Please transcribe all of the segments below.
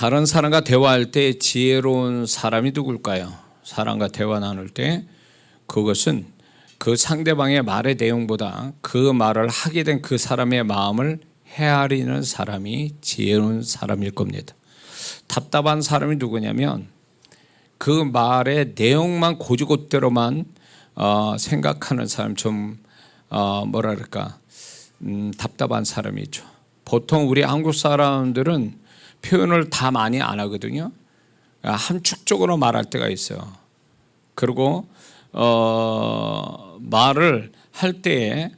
다른 사람과 대화할 때 지혜로운 사람이 누굴까요? 사람과 대화 나눌 때 그것은 그 상대방의 말의 내용보다 그 말을 하게 된 그 사람의 마음을 헤아리는 사람이 지혜로운 사람일 겁니다. 답답한 사람이 누구냐면 그 말의 내용만 고지고대로만 생각하는 사람, 좀 뭐랄까 답답한 사람이죠. 보통 우리 한국 사람들은 표현을 다 많이 안 하거든요. 함축적으로 말할 때가 있어요. 그리고 말을 할 때에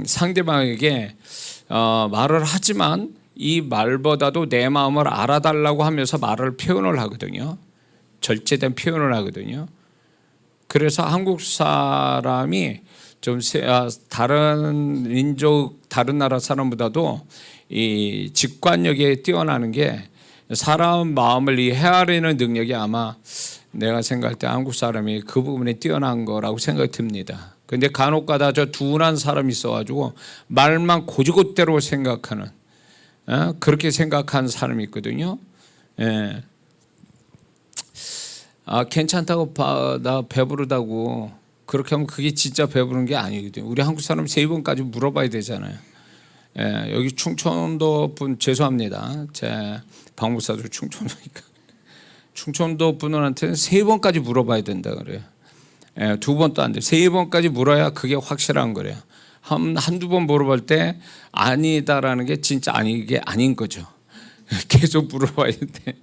상대방에게 말을 하지만 이 말보다도 내 마음을 알아달라고 하면서 말을 표현을 하거든요. 절제된 표현을 하거든요. 그래서 한국 사람이 좀 다른 민족, 다른 나라 사람보다도 이 직관력에 뛰어나는 게 사람 마음을 헤아리는 능력이 아마 내가 생각할 때 한국 사람이 그 부분에 뛰어난 거라고 생각이 듭니다. 근데 간혹가다 저 둔한 사람이 있어가지고 말만 고지고대로 생각하는 그렇게 생각하는 사람이 있거든요. 예. 괜찮다고 나 배부르다고 그렇게 하면 그게 진짜 배부른 게 아니거든요. 우리 한국 사람 3번까지 물어봐야 되잖아요. 예, 여기 충청도 분 죄송합니다. 제 박목사도 충청도니까 충청도 분들한테는 3번까지 물어봐야 된다 그래요. 예, 2번도 안 돼. 3번까지 물어야 그게 확실한 거래요. 한두 번 물어볼 때 아니다라는 게 진짜 아니게 아닌 거죠. 계속 물어봐야 돼.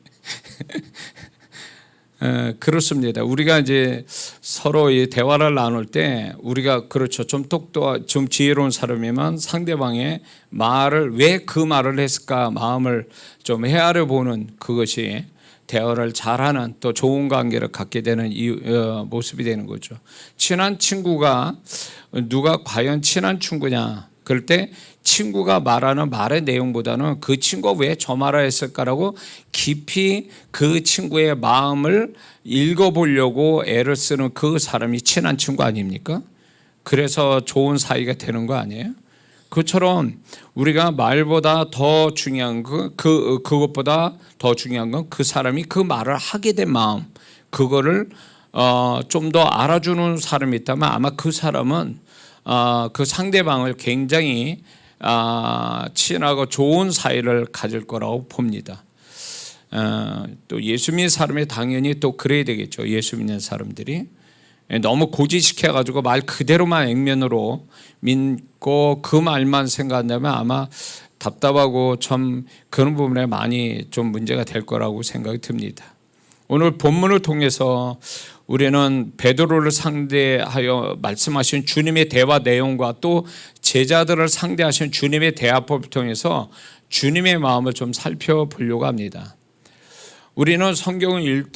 그렇습니다. 우리가 이제 서로 이 대화를 나눌 때 우리가 그렇죠. 좀 똑똑한, 좀 지혜로운 사람이면 상대방의 말을 왜 그 말을 했을까 마음을 좀 헤아려 보는 그것이 대화를 잘하는 또 좋은 관계를 갖게 되는 모습이 되는 거죠. 친한 친구가 누가 과연 친한 친구냐 그럴 때 친구가 말하는 말의 내용보다는 그 친구가 왜 저 말을 했을까라고 깊이 그 친구의 마음을 읽어보려고 애를 쓰는 그 사람이 친한 친구 아닙니까? 그래서 좋은 사이가 되는 거 아니에요? 그것처럼 우리가 말보다 더 중요한 그것보다 더 중요한 건 그 사람이 그 말을 하게 된 마음, 그거를 좀 더 알아주는 사람이 있다면 아마 그 사람은 그 상대방을 굉장히 친하고 좋은 사이를 가질 거라고 봅니다. 또 예수 믿는 사람이 당연히 또 그래야 되겠죠. 예수 믿는 사람들이 너무 고지시켜가지고 말 그대로만 액면으로 믿고 그 말만 생각한다면 아마 답답하고 참 그런 부분에 많이 좀 문제가 될 거라고 생각이 듭니다. 오늘 본문을 통해서 우리는 베드로를 상대하여 말씀하신 주님의 대화 내용과 또 제자들을 상대하신 주님의 대화법을 통해서 주님의 마음을 좀 살펴보려고 합니다. 우리는 성경을 읽을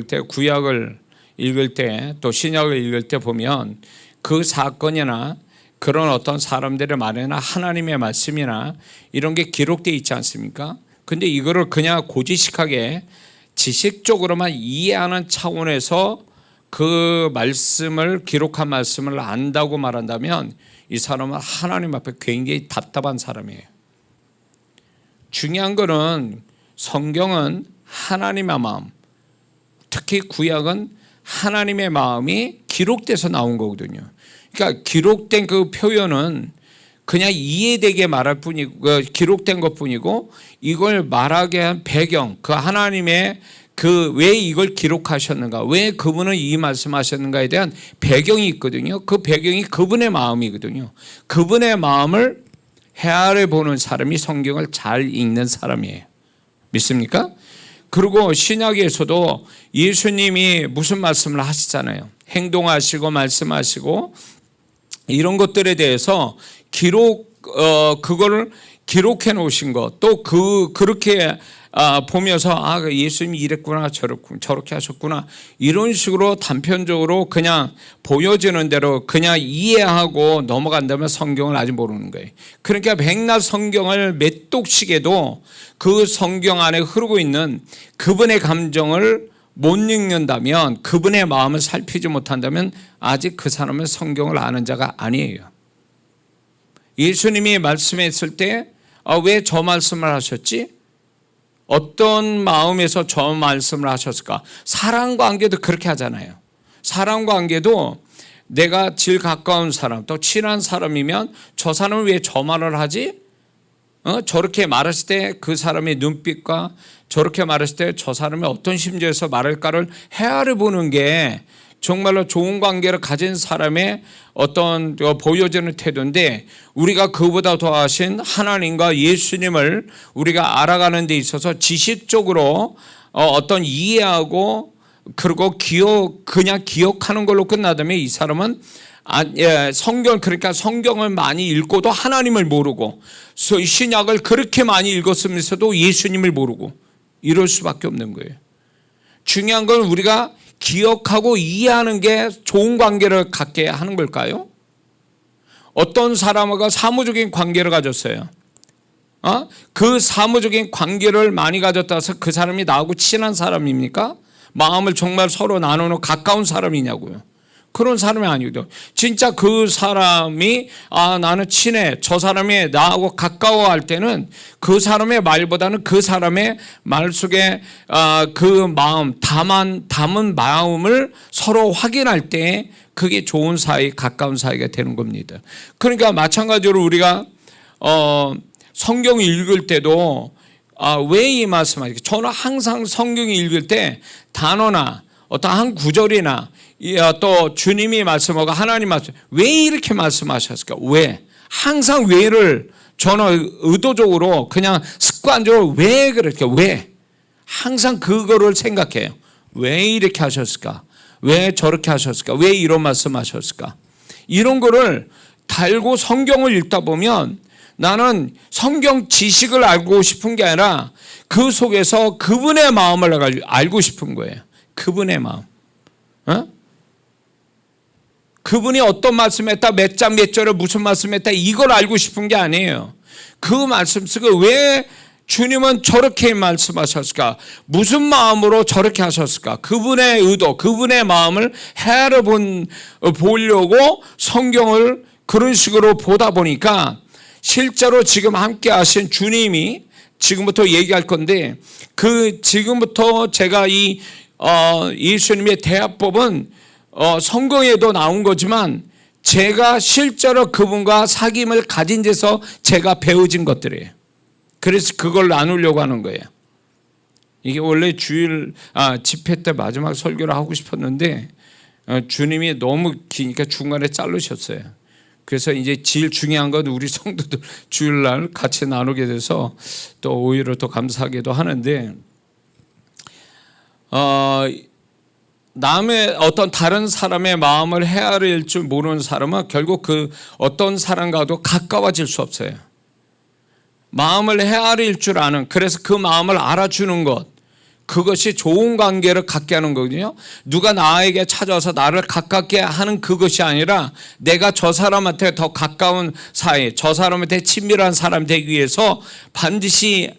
때 구약을 읽을 때 또 신약을 읽을 때 보면 그 사건이나 그런 어떤 사람들의 말이나 하나님의 말씀이나 이런 게 기록되어 있지 않습니까? 근데 이거를 그냥 고지식하게 지식적으로만 이해하는 차원에서 그 말씀을 기록한 말씀을 안다고 말한다면 이 사람은 하나님 앞에 굉장히 답답한 사람이에요. 중요한 거는 성경은 하나님의 마음, 특히 구약은 하나님의 마음이 기록돼서 나온 거거든요. 그러니까 기록된 그 표현은 그냥 이해되게 말할 뿐이고 기록된 것뿐이고 이걸 말하게 한 배경, 그 하나님의 그 왜 이걸 기록하셨는가, 왜 그분은 이 말씀하셨는가에 대한 배경이 있거든요. 그 배경이 그분의 마음이거든요. 그분의 마음을 헤아려 보는 사람이 성경을 잘 읽는 사람이에요. 믿습니까? 그리고 신약에서도 예수님이 무슨 말씀을 하시잖아요. 행동하시고 말씀하시고 이런 것들에 대해서 그거를 기록해 놓으신 것, 또 그렇게 보면서 예수님이 이랬구나 저렇게 하셨구나 이런 식으로 단편적으로 그냥 보여지는 대로 그냥 이해하고 넘어간다면 성경을 아직 모르는 거예요. 그러니까 백날 성경을 몇 독씩에도 그 성경 안에 흐르고 있는 그분의 감정을 못 읽는다면, 그분의 마음을 살피지 못한다면 아직 그 사람은 성경을 아는 자가 아니에요. 예수님이 말씀했을 때 왜 저 말씀을 하셨지? 어떤 마음에서 저 말씀을 하셨을까? 사랑 관계도 그렇게 하잖아요. 사랑 관계도 내가 제일 가까운 사람, 또 친한 사람이면 저 사람은 왜 저 말을 하지? 저렇게 말했을 때 그 사람의 눈빛과 저렇게 말했을 때 저 사람이 어떤 심정에서 말할까를 헤아려 보는 게 정말로 좋은 관계를 가진 사람의 어떤 보여지는 태도인데, 우리가 그보다 더하신 하나님과 예수님을 우리가 알아가는 데 있어서 지식적으로 어떤 이해하고 그리고 그냥 기억하는 걸로 끝나다면 이 사람은 그러니까 성경을 많이 읽고도 하나님을 모르고, 신약을 그렇게 많이 읽었으면서도 예수님을 모르고, 이럴 수밖에 없는 거예요. 중요한 건 우리가 기억하고 이해하는 게 좋은 관계를 갖게 하는 걸까요? 어떤 사람과 사무적인 관계를 가졌어요. 그 사무적인 관계를 많이 가졌다 해서 그 사람이 나하고 친한 사람입니까? 마음을 정말 서로 나누는 가까운 사람이냐고요. 그런 사람이 아니거든요. 진짜 그 사람이 나는 친해, 저 사람이 나하고 가까워할 때는 그 사람의 말보다는 그 사람의 말 속에 그 마음, 담은 마음을 서로 확인할 때 그게 좋은 사이, 가까운 사이가 되는 겁니다. 그러니까 마찬가지로 우리가 성경 읽을 때도 왜 이 말씀하지? 저는 항상 성경 읽을 때 단어나 어떤 한 구절이나 또 주님이 말씀하고 하나님 말씀, 왜 이렇게 말씀하셨을까? 왜? 항상 왜를 저는 의도적으로 그냥 습관적으로 왜 그렇게, 왜? 항상 그거를 생각해요. 왜 이렇게 하셨을까? 왜 저렇게 하셨을까? 왜 이런 말씀하셨을까? 이런 거를 달고 성경을 읽다 보면 나는 성경 지식을 알고 싶은 게 아니라 그 속에서 그분의 마음을 알고 싶은 거예요. 그분의 마음. 그분이 어떤 말씀했다, 몇 장 몇 절에 무슨 말씀했다, 이걸 알고 싶은 게 아니에요. 그 말씀 속에 왜 주님은 저렇게 말씀하셨을까? 무슨 마음으로 저렇게 하셨을까? 그분의 의도, 그분의 마음을 헤아려 보려고 성경을 그런 식으로 보다 보니까 실제로 지금 함께 하신 주님이 지금부터 얘기할 건데, 지금부터 제가 이 예수님의 대화법은 성경에도 나온 거지만 제가 실제로 그분과 사귐을 가진 데서 제가 배워진 것들이에요. 그래서 그걸 나누려고 하는 거예요. 이게 원래 집회 때 마지막 설교를 하고 싶었는데 주님이 너무 기니까 중간에 자르셨어요. 그래서 이제 제일 중요한 건 우리 성도들 주일날 같이 나누게 돼서 또 오히려 더 감사하기도 하는데, 남의 어떤 다른 사람의 마음을 헤아릴 줄 모르는 사람은 결국 그 어떤 사람과도 가까워질 수 없어요. 마음을 헤아릴 줄 아는, 그래서 그 마음을 알아주는 것, 그것이 좋은 관계를 갖게 하는 거거든요. 누가 나에게 찾아와서 나를 가깝게 하는 그것이 아니라 내가 저 사람한테 더 가까운 사이, 저 사람한테 친밀한 사람이 되기 위해서 반드시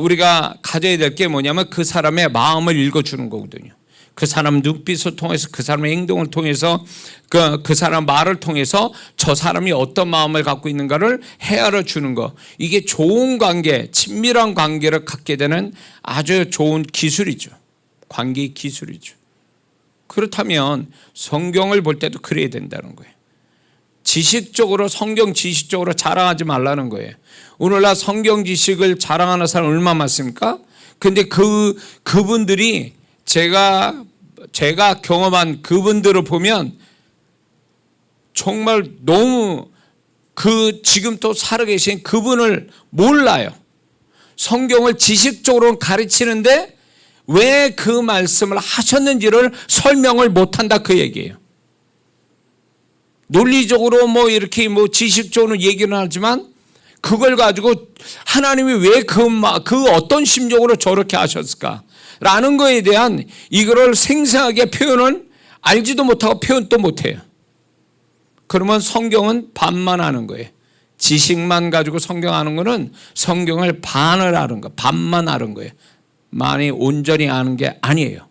우리가 가져야 될 게 뭐냐면 그 사람의 마음을 읽어주는 거거든요. 그 사람 눈빛을 통해서, 그 사람의 행동을 통해서, 그 사람 말을 통해서 저 사람이 어떤 마음을 갖고 있는가를 헤아려 주는 거. 이게 좋은 관계, 친밀한 관계를 갖게 되는 아주 좋은 기술이죠. 관계의 기술이죠. 그렇다면 성경을 볼 때도 그래야 된다는 거예요. 지식적으로, 성경 지식적으로 자랑하지 말라는 거예요. 오늘날 성경 지식을 자랑하는 사람 얼마나 많습니까? 근데 그분들이 제가 경험한 그분들을 보면 정말 너무 지금 또 살아계신 그분을 몰라요. 성경을 지식적으로 가르치는데 왜 그 말씀을 하셨는지를 설명을 못한다, 그 얘기예요. 논리적으로 이렇게 지식적으로 얘기는 하지만 그걸 가지고 하나님이 왜 그 어떤 심정으로 저렇게 하셨을까? 라는 거에 대한 이거를 생생하게 표현을 알지도 못하고 표현도 못해요. 그러면 성경은 반만 하는 거예요. 지식만 가지고 성경 하는 거는 성경을 반을 아는 거, 반만 아는 거예요. 많이 온전히 아는 게 아니에요.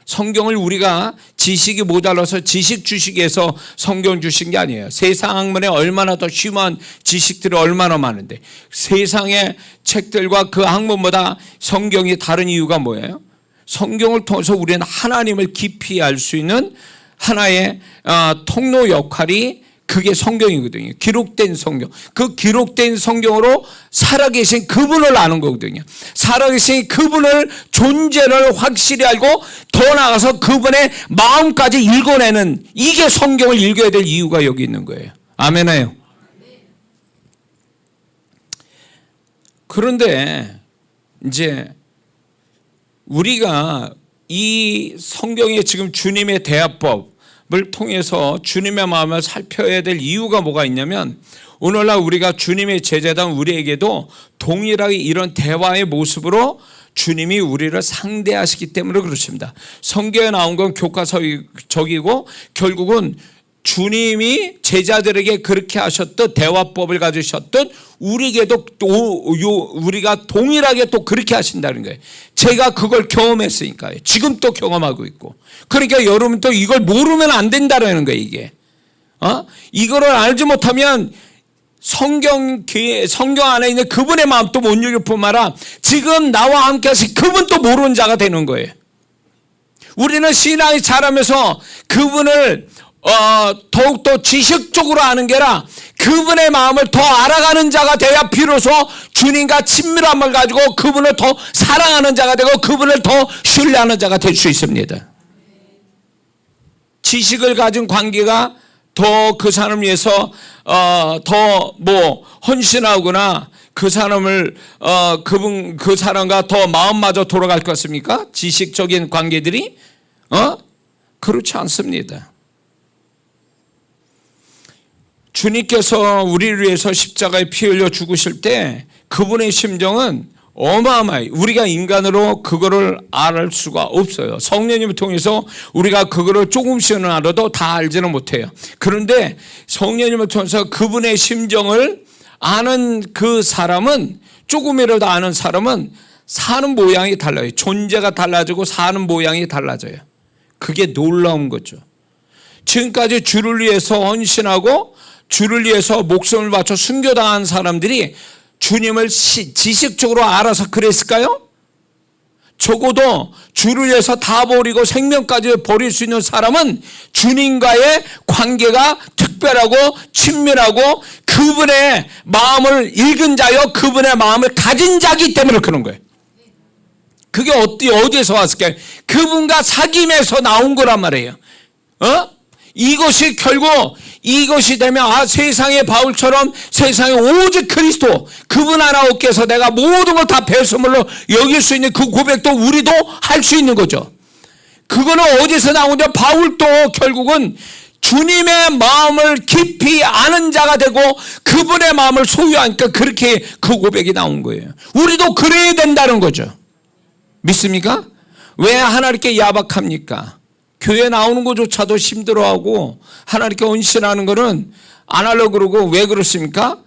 성경을 우리가 지식이 모자라서 지식 주식에서 성경 주신 게 아니에요. 세상 학문에 얼마나 더 심한 지식들이 얼마나 많은데 세상의 책들과 그 학문보다 성경이 다른 이유가 뭐예요? 성경을 통해서 우리는 하나님을 깊이 알 수 있는 하나의 통로 역할이 그게 성경이거든요. 기록된 성경. 그 기록된 성경으로 살아계신 그분을 아는 거거든요. 살아계신 그분을 존재를 확실히 알고 더 나아가서 그분의 마음까지 읽어내는 이게 성경을 읽어야 될 이유가 여기 있는 거예요. 아멘해요. 그런데 이제 우리가 이 성경에 지금 주님의 대화법을 통해서 주님의 마음을 살펴야 될 이유가 뭐가 있냐면 오늘날 우리가 주님의 제자단 우리에게도 동일하게 이런 대화의 모습으로 주님이 우리를 상대하시기 때문에 그렇습니다. 성경에 나온 건 교과서적이고 결국은 주님이 제자들에게 그렇게 하셨듯 대화법을 가지셨듯 우리에게도 우리가 동일하게 또 그렇게 하신다는 거예요. 제가 그걸 경험했으니까요. 지금 또 경험하고 있고. 그러니까 여러분 또 이걸 모르면 안 된다는 거예요. 이게 이거를 알지 못하면 성경 안에 있는 그분의 마음도 못 읽을 뿐만 아니라 지금 나와 함께 하신 그분 또 모르는 자가 되는 거예요. 우리는 신앙이 자라면서 그분을 더욱더 지식적으로 아는 게 아니라 그분의 마음을 더 알아가는 자가 돼야 비로소 주님과 친밀함을 가지고 그분을 더 사랑하는 자가 되고 그분을 더 신뢰하는 자가 될 수 있습니다. 지식을 가진 관계가 더 그 사람을 위해서 더 헌신하거나 그 사람을 그 사람과 더 마음마저 돌아갈 것 같습니까? 지식적인 관계들이 그렇지 않습니다. 주님께서 우리를 위해서 십자가에 피 흘려 죽으실 때 그분의 심정은 어마어마해요. 우리가 인간으로 그거를 알 수가 없어요. 성령님을 통해서 우리가 그거를 조금씩은 알아도 다 알지는 못해요. 그런데 성령님을 통해서 그분의 심정을 아는 그 사람은 조금이라도 아는 사람은 사는 모양이 달라요. 존재가 달라지고 사는 모양이 달라져요. 그게 놀라운 거죠. 지금까지 주를 위해서 헌신하고 주를 위해서 목숨을 바쳐 순교당한 사람들이 주님을 지식적으로 알아서 그랬을까요? 적어도 주를 위해서 다 버리고 생명까지 버릴 수 있는 사람은 주님과의 관계가 특별하고 친밀하고 그분의 마음을 읽은 자여 그분의 마음을 가진 자이기 때문에 그런 거예요. 그게 어디에서 왔을까요? 그분과 사귐에서 나온 거란 말이에요. 이것이 결국 이것이 되면 세상의 바울처럼 세상에 오직 그리스도 그분 하나 없게 해서 내가 모든 걸 다 배설물로 여길 수 있는 그 고백도 우리도 할 수 있는 거죠. 그거는 어디서 나오냐? 바울도 결국은 주님의 마음을 깊이 아는 자가 되고 그분의 마음을 소유하니까 그렇게 그 고백이 나온 거예요. 우리도 그래야 된다는 거죠. 믿습니까? 왜 하나님께 야박합니까? 교회 나오는 것조차도 힘들어하고 하나님께 헌신하는 거는 안 하려고 그러고 왜 그렇습니까?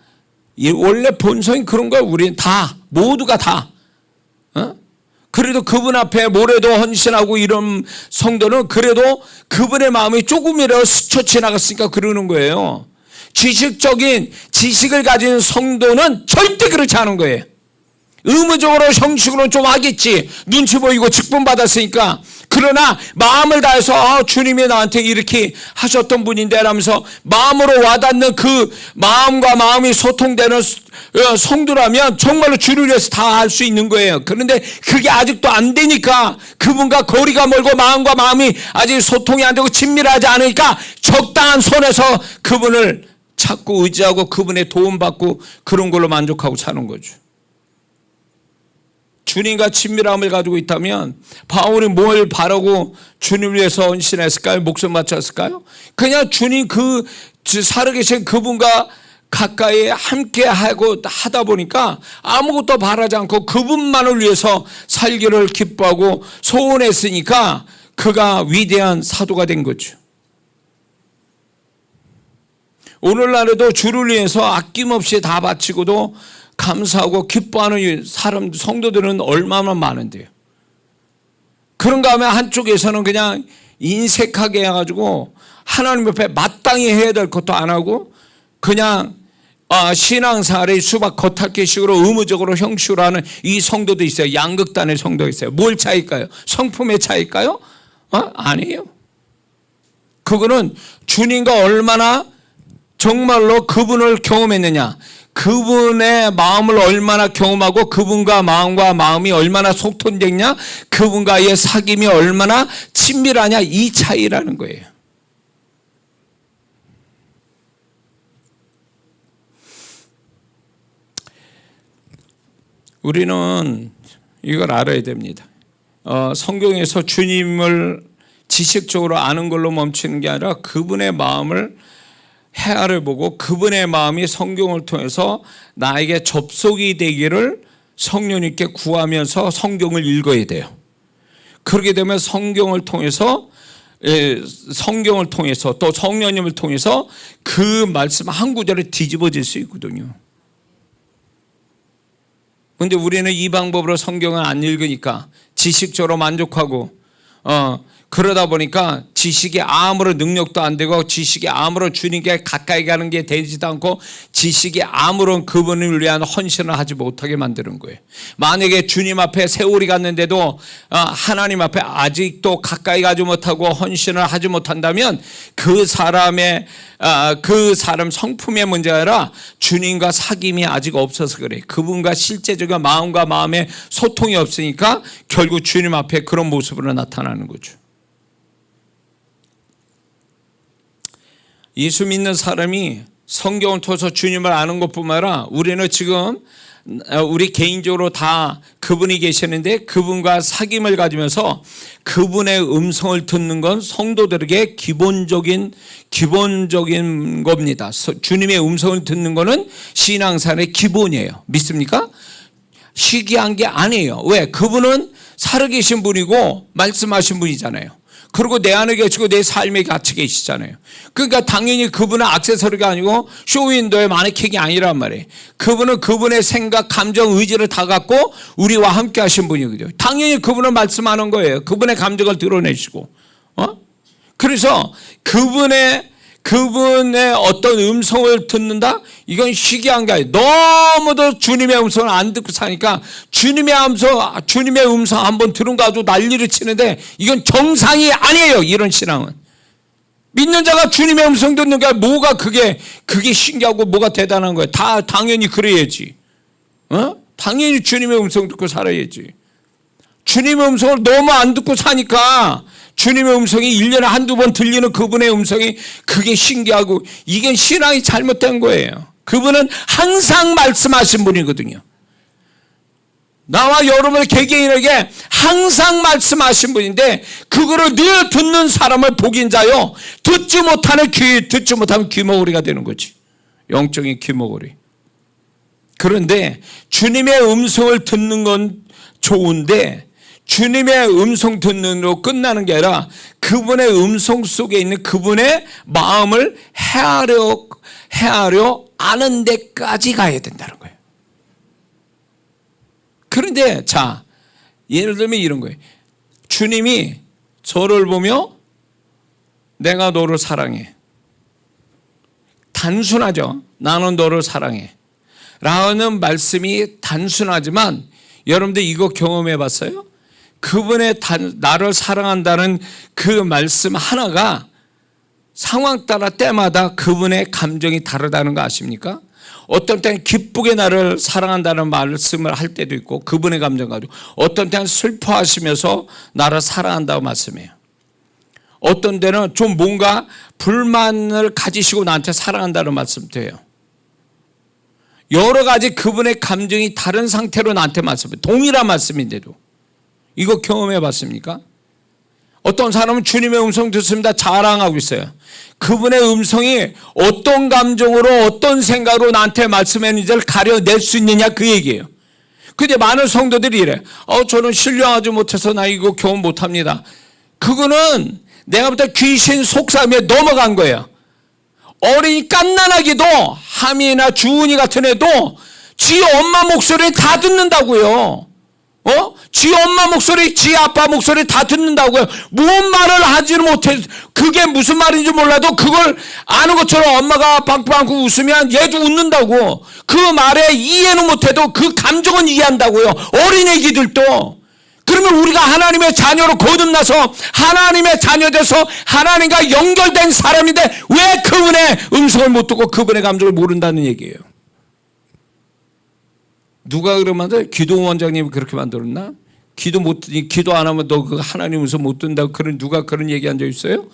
원래 본성이 그런 거예요. 우리는 다 모두가 다 그래도 그분 앞에 모래도 헌신하고 이런 성도는 그래도 그분의 마음이 조금이라도 스쳐 지나갔으니까 그러는 거예요. 지식을 가진 성도는 절대 그렇지 않은 거예요. 의무적으로 형식으로 좀 하겠지. 눈치 보이고 직분 받았으니까. 그러나 마음을 다해서 주님이 나한테 이렇게 하셨던 분인데 라면서 마음으로 와닿는 그 마음과 마음이 소통되는 성도라면 정말로 주를 위해서 다 할 수 있는 거예요. 그런데 그게 아직도 안 되니까 그분과 거리가 멀고 마음과 마음이 아직 소통이 안 되고 친밀하지 않으니까 적당한 손에서 그분을 찾고 의지하고 그분의 도움받고 그런 걸로 만족하고 사는 거죠. 주님과 친밀함을 가지고 있다면 바울이 뭘 바라고 주님을 위해서 헌신했을까요? 목숨 바쳤을까요? 그냥 주님 살아계신 그분과 가까이 함께 하다 보니까 아무것도 바라지 않고 그분만을 위해서 살기를 기뻐하고 소원했으니까 그가 위대한 사도가 된 거죠. 오늘날에도 주를 위해서 아낌없이 다 바치고도 감사하고 기뻐하는 성도들은 얼마나 많은데요. 그런가 하면 한쪽에서는 그냥 인색하게 해가지고 하나님 옆에 마땅히 해야 될 것도 안 하고 그냥 신앙생활의 수박 겉핥기식으로 의무적으로 형식으로 하는 이 성도도 있어요. 양극단의 성도가 있어요. 뭘 차이일까요? 성품의 차이일까요? 아니에요. 그거는 주님과 얼마나 정말로 그분을 경험했느냐, 그분의 마음을 얼마나 경험하고 그분과 마음이 얼마나 소통됐냐, 그분과의 사귐이 얼마나 친밀하냐, 이 차이라는 거예요. 우리는 이걸 알아야 됩니다. 성경에서 주님을 지식적으로 아는 걸로 멈추는 게 아니라 그분의 마음을 헤아려보고 그분의 마음이 성경을 통해서 나에게 접속이 되기를 성령님께 구하면서 성경을 읽어야 돼요. 그렇게 되면 성경을 통해서 또 성령님을 통해서 그 말씀 한 구절에 뒤집어질 수 있거든요. 그런데 우리는 이 방법으로 성경을 안 읽으니까 지식적으로 만족하고 그러다 보니까 지식이 아무런 능력도 안 되고 지식이 아무런 주님께 가까이 가는 게 되지도 않고 지식이 아무런 그분을 위한 헌신을 하지 못하게 만드는 거예요. 만약에 주님 앞에 세월이 갔는데도 하나님 앞에 아직도 가까이 가지 못하고 헌신을 하지 못한다면 그 사람 성품의 문제가 아니라 주님과 사귐이 아직 없어서 그래. 그분과 실제적인 마음과 마음의 소통이 없으니까 결국 주님 앞에 그런 모습으로 나타나는 거죠. 예수 믿는 사람이 성경을 통해서 주님을 아는 것뿐만 아니라 우리는 지금 우리 개인적으로 다 그분이 계시는데 그분과 사귐을 가지면서 그분의 음성을 듣는 건 성도들에게 기본적인 겁니다. 주님의 음성을 듣는 거는 신앙생활의 기본이에요. 믿습니까? 희귀한 게 아니에요. 왜? 그분은 살아계신 분이고 말씀하신 분이잖아요. 그리고 내 안에 계시고 내 삶에 같이 계시잖아요. 그러니까 당연히 그분은 액세서리가 아니고 쇼윈도의 마네킹이 아니란 말이에요. 그분은 그분의 생각, 감정, 의지를 다 갖고 우리와 함께 하신 분이거든요. 당연히 그분은 말씀하는 거예요. 그분의 감정을 드러내시고. 그래서 그분의 어떤 음성을 듣는다? 이건 희귀한 게 아니에요. 너무도 주님의 음성을 안 듣고 사니까 주님의 음성 한번 들은 거 가지고 난리를 치는데 이건 정상이 아니에요. 이런 신앙은. 믿는 자가 주님의 음성 듣는 게 뭐가 그게 신기하고 뭐가 대단한 거예요. 다 당연히 그래야지. 당연히 주님의 음성 듣고 살아야지. 주님의 음성을 너무 안 듣고 사니까 주님의 음성이 1년에 한두 번 들리는 그분의 음성이 그게 신기하고 이게 신앙이 잘못된 거예요. 그분은 항상 말씀하신 분이거든요. 나와 여러분의 개개인에게 항상 말씀하신 분인데 그거를 늘 듣는 사람을 복인 자요. 듣지 못하면 귀머거리가 되는 거지. 영적인 귀머거리. 그런데 주님의 음성을 듣는 건 좋은데 주님의 음성 듣는으로 끝나는 게 아니라 그분의 음성 속에 있는 그분의 마음을 헤아려 아는 데까지 가야 된다는 거예요. 그런데 자, 예를 들면 이런 거예요. 주님이 저를 보며 내가 너를 사랑해. 단순하죠. 나는 너를 사랑해. 라는 말씀이 단순하지만 여러분들 이거 경험해 봤어요? 그분의 나를 사랑한다는 그 말씀 하나가 상황 따라 때마다 그분의 감정이 다르다는 거 아십니까? 어떤 때는 기쁘게 나를 사랑한다는 말씀을 할 때도 있고 그분의 감정 가지고 어떤 때는 슬퍼하시면서 나를 사랑한다고 말씀해요. 어떤 때는 좀 뭔가 불만을 가지시고 나한테 사랑한다는 말씀도 해요. 여러 가지 그분의 감정이 다른 상태로 나한테 말씀해요. 동일한 말씀인데도. 이거 경험해 봤습니까? 어떤 사람은 주님의 음성 듣습니다. 자랑하고 있어요. 그분의 음성이 어떤 감정으로 어떤 생각으로 나한테 말씀했는지를 가려낼 수 있느냐 그 얘기예요. 근데 많은 성도들이 이래. 저는 신령하지 못해서 나 이거 경험 못합니다. 그거는 내가 볼 때 귀신 속삭임에 넘어간 거예요. 어린이 깐난하기도 하미나 주은이 같은 애도 지 엄마 목소리를 다 듣는다고요. 지 엄마 목소리, 지 아빠 목소리 다 듣는다고요. 뭔 말을 하지를 못해. 그게 무슨 말인지 몰라도 그걸 아는 것처럼 엄마가 빵빵 웃으면 얘도 웃는다고. 그 말에 이해는 못해도 그 감정은 이해한다고요. 어린애기들도. 그러면 우리가 하나님의 자녀로 거듭나서 하나님의 자녀 돼서 하나님과 연결된 사람인데 왜 그분의 음성을 못 듣고 그분의 감정을 모른다는 얘기예요. 누가 그러면 기도 원장님이 그렇게 만들었나? 기도 안 하면 너 그 하나님 음성 못 듣는다고 누가 그런 얘기한 적 있어요?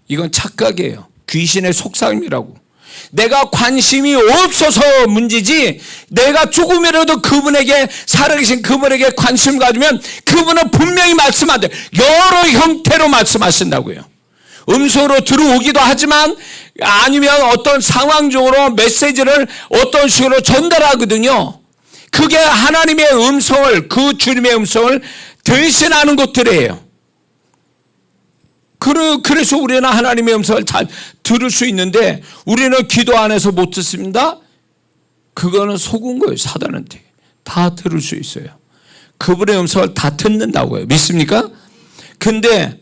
이건 착각이에요. 귀신의 속삭임이라고. 내가 관심이 없어서 문제지 내가 조금이라도 그분에게 살아계신 그분에게 관심 가지면 그분은 분명히 말씀한대. 여러 형태로 말씀하신다고요. 음성으로 들어오기도 하지만 아니면 어떤 상황적으로 메시지를 어떤 식으로 전달하거든요. 그게 하나님의 음성을, 그 주님의 음성을 대신하는 것들이에요. 그래서 우리는 하나님의 음성을 잘 들을 수 있는데 우리는 기도 안 해서 못 듣습니다. 그거는 속은 거예요. 사단한테. 다 들을 수 있어요. 그분의 음성을 다 듣는다고요. 믿습니까? 근데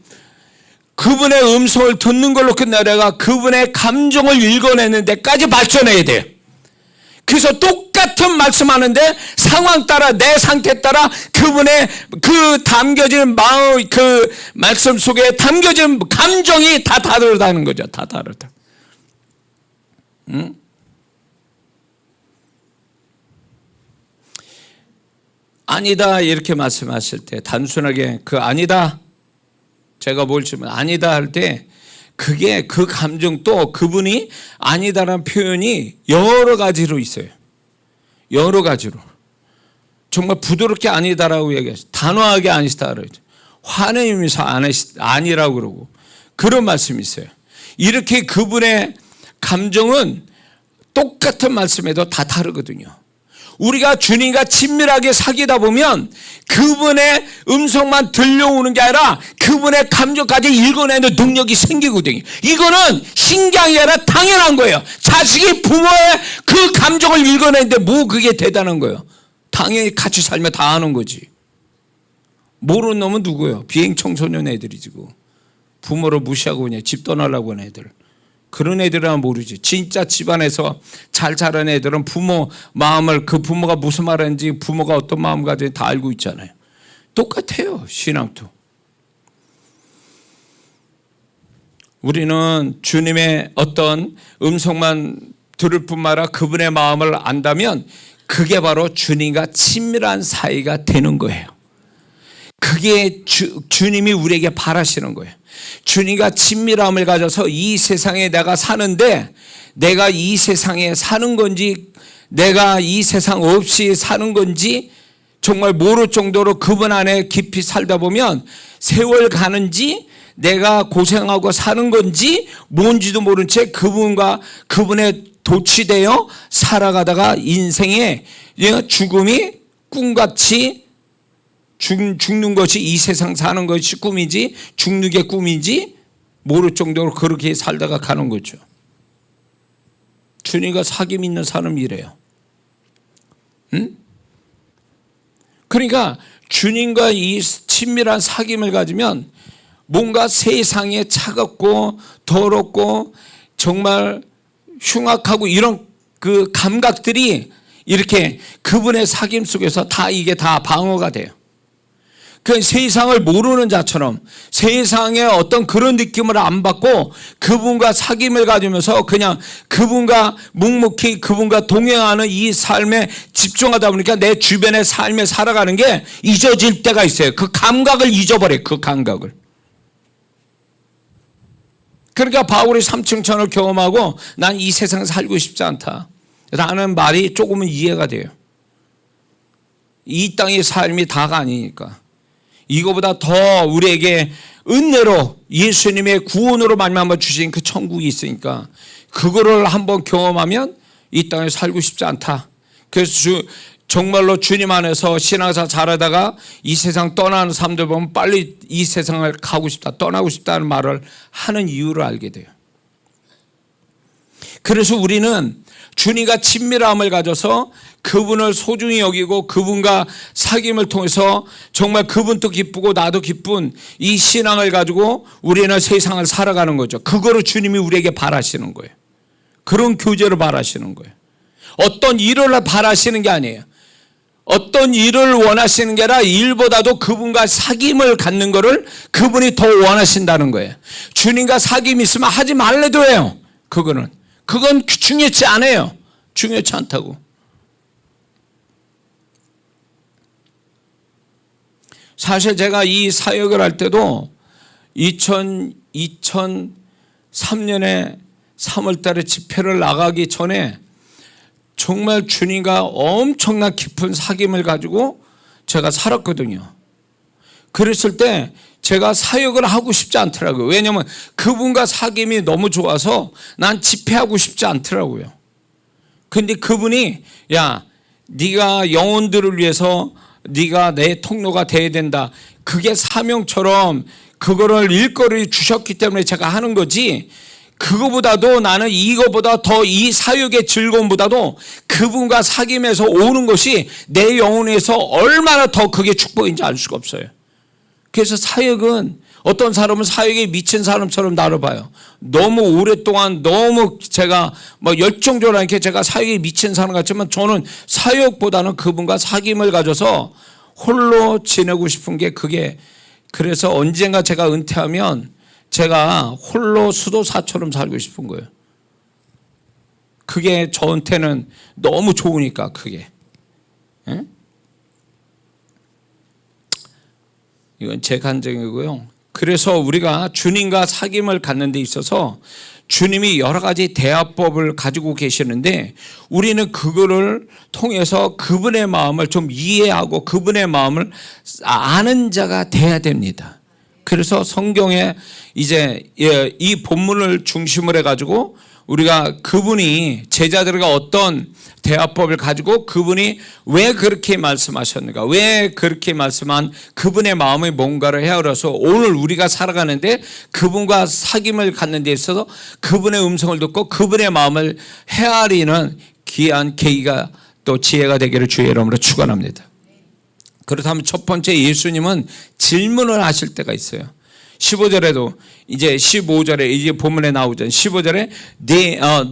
그분의 음성을 듣는 걸로 끝나다가 그분의 감정을 읽어내는 데까지 발전해야 돼요. 그래서 똑같은 말씀하는데 상황 따라 내 상태 따라 그분의 그 담겨진 마음 그 말씀 속에 담겨진 감정이 다 다르다는 거죠. 다 다르다. 응? 아니다 이렇게 말씀하실 때 단순하게 그 아니다 제가 뭘 주면 아니다 할 때 그게 그 감정도 그분이 아니다라는 표현이 여러 가지로 있어요. 여러 가지로. 정말 부드럽게 아니다라고 얘기하죠. 단호하게 아니시다라고 하죠. 화내면서 아니라고 그러고 그런 말씀이 있어요. 이렇게 그분의 감정은 똑같은 말씀에도 다 다르거든요. 우리가 주님과 친밀하게 사귀다 보면 그분의 음성만 들려오는 게 아니라 그분의 감정까지 읽어내는 능력이 생기거든요. 이거는 신기한 게 아니라 당연한 거예요. 자식이 부모의 그 감정을 읽어내는데 뭐 그게 대단한 거예요. 당연히 같이 살면 다 아는 거지. 모르는 놈은 누구예요? 비행 청소년 애들이지. 부모를 무시하고 그냥 집 떠나려고 하는 애들. 그런 애들은 모르지. 진짜 집안에서 잘 자란 애들은 부모 마음을 그 부모가 무슨 말 하는지 부모가 어떤 마음 가지는지 다 알고 있잖아요. 똑같아요. 신앙도. 우리는 주님의 어떤 음성만 들을 뿐만 아니라 그분의 마음을 안다면 그게 바로 주님과 친밀한 사이가 되는 거예요. 그게 주님이 우리에게 바라시는 거예요. 주님과 친밀함을 가져서 이 세상에 내가 사는데 내가 이 세상에 사는 건지 내가 이 세상 없이 사는 건지 정말 모를 정도로 그분 안에 깊이 살다 보면 세월 가는지 내가 고생하고 사는 건지 뭔지도 모른 채 그분과 그분에 도취되어 살아가다가 인생의 죽음이 꿈같이 죽는 것이 이 세상 사는 것이 꿈이지 죽는 게 꿈인지 모를 정도로 그렇게 살다가 가는 거죠. 주님과 사귐 있는 사람이 이래요. 응? 그러니까 주님과 이 친밀한 사귐을 가지면 뭔가 세상에 차갑고 더럽고 정말 흉악하고 이런 그 감각들이 이렇게 그분의 사귐 속에서 다 이게 다 방어가 돼요. 그 세상을 모르는 자처럼 세상의 어떤 그런 느낌을 안 받고 그분과 사귐을 가지면서 그냥 그분과 묵묵히 그분과 동행하는 이 삶에 집중하다 보니까 내 주변의 삶에 살아가는 게 잊어질 때가 있어요. 그 감각을 잊어버려요. 그 감각을. 그러니까 바울이 삼층천을 경험하고 난 이 세상 살고 싶지 않다 라는 말이 조금은 이해가 돼요. 이 땅의 삶이 다가 아니니까. 이거보다 더 우리에게 은혜로 예수님의 구원으로 말미암아 주신 그 천국이 있으니까 그거를 한번 경험하면 이 땅에 살고 싶지 않다. 그래서 정말로 주님 안에서 신앙생활 잘하다가 이 세상 떠나는 사람들 보면 빨리 이 세상을 가고 싶다, 떠나고 싶다는 말을 하는 이유를 알게 돼요. 그래서 우리는 주님과 친밀함을 가져서 그분을 소중히 여기고 그분과 사귐을 통해서 정말 그분도 기쁘고 나도 기쁜 이 신앙을 가지고 우리는 세상을 살아가는 거죠. 그거를 주님이 우리에게 바라시는 거예요. 그런 교제를 바라시는 거예요. 어떤 일을 바라시는 게 아니에요. 어떤 일을 원하시는 게 아니라 일보다도 그분과 사귐을 갖는 거를 그분이 더 원하신다는 거예요. 주님과 사귐이 있으면 하지 말래도 해요. 그건 중요치 않아요. 중요치 않다고. 사실 제가 이 사역을 할 때도 2003년에 3월 달에 집회를 나가기 전에 정말 주님과 엄청난 깊은 사귐을 가지고 제가 살았거든요. 그랬을 때 제가 사역을 하고 싶지 않더라고요. 왜냐하면 그분과 사귐이 너무 좋아서 난 집회하고 싶지 않더라고요. 근데 그분이 야, 네가 영혼들을 위해서 네가 내 통로가 돼야 된다. 그게 사명처럼 그거를 일거리 주셨기 때문에 제가 하는 거지, 그거보다도 나는 이거보다 더 이 사역의 즐거움보다도 그분과 사귐에서 오는 것이 내 영혼에서 얼마나 더 그게 축복인지 알 수가 없어요. 그래서 사역은 어떤 사람은 사역에 미친 사람처럼 나를 봐요. 너무 오랫동안 너무 제가 열정적으로 이렇게 제가 사역에 미친 사람 같지만 저는 사역보다는 그분과 사귐을 가져서 홀로 지내고 싶은 게 그게, 그래서 언젠가 제가 은퇴하면 제가 홀로 수도사처럼 살고 싶은 거예요. 그게 저한테는 너무 좋으니까 그게. 에? 이건 제 간증이고요. 그래서 우리가 주님과 사귐을 갖는 데 있어서 주님이 여러 가지 대화법을 가지고 계시는데 우리는 그거를 통해서 그분의 마음을 좀 이해하고 그분의 마음을 아는 자가 돼야 됩니다. 그래서 성경에 이제 이 본문을 중심으로 해가지고 우리가 그분이 제자들과 어떤 대화법을 가지고 그분이 왜 그렇게 말씀하셨는가, 왜 그렇게 말씀한 그분의 마음이 뭔가를 헤아려서 오늘 우리가 살아가는데 그분과 사귐을 갖는 데 있어서 그분의 음성을 듣고 그분의 마음을 헤아리는 귀한 계기가 또 지혜가 되기를 주의 이름으로 축원합니다. 그렇다면 첫 번째, 예수님은 질문을 하실 때가 있어요. 15절에도 이제 15절에 이제 본문에 나오잖아요. 15절에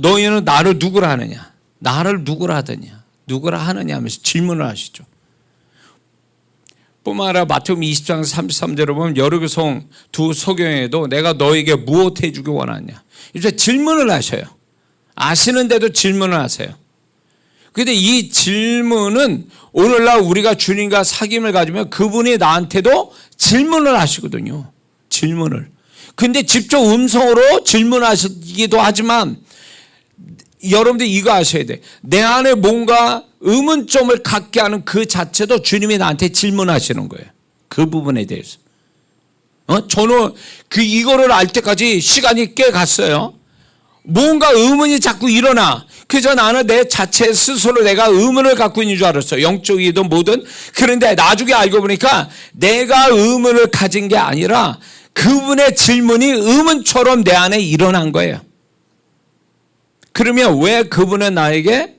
너희는 나를 누구라 하느냐, 나를 누구라 하느냐, 누구라 하느냐 하면서 질문을 하시죠. 뿐만 아니라 마태복음 20장 33절에 보면 여리고성 두 소경에도 내가 너에게 무엇 해주기 원하냐, 이제 질문을 하셔요. 아시는데도 질문을 하세요. 그런데 이 질문은 오늘날 우리가 주님과 사귐을 가지면 그분이 나한테도 질문을 하시거든요. 질문을. 근데 직접 음성으로 질문하시기도 하지만 여러분들 이거 아셔야 돼. 내 안에 뭔가 의문점을 갖게 하는 그 자체도 주님이 나한테 질문하시는 거예요. 그 부분에 대해서. 저는 이거를 알 때까지 시간이 꽤 갔어요. 뭔가 의문이 자꾸 일어나. 그래서 나는 내 자체 스스로 내가 의문을 갖고 있는 줄 알았어요. 영적이든 뭐든. 그런데 나중에 알고 보니까 내가 의문을 가진 게 아니라 그분의 질문이 의문처럼 내 안에 일어난 거예요. 그러면 왜 그분은 나에게,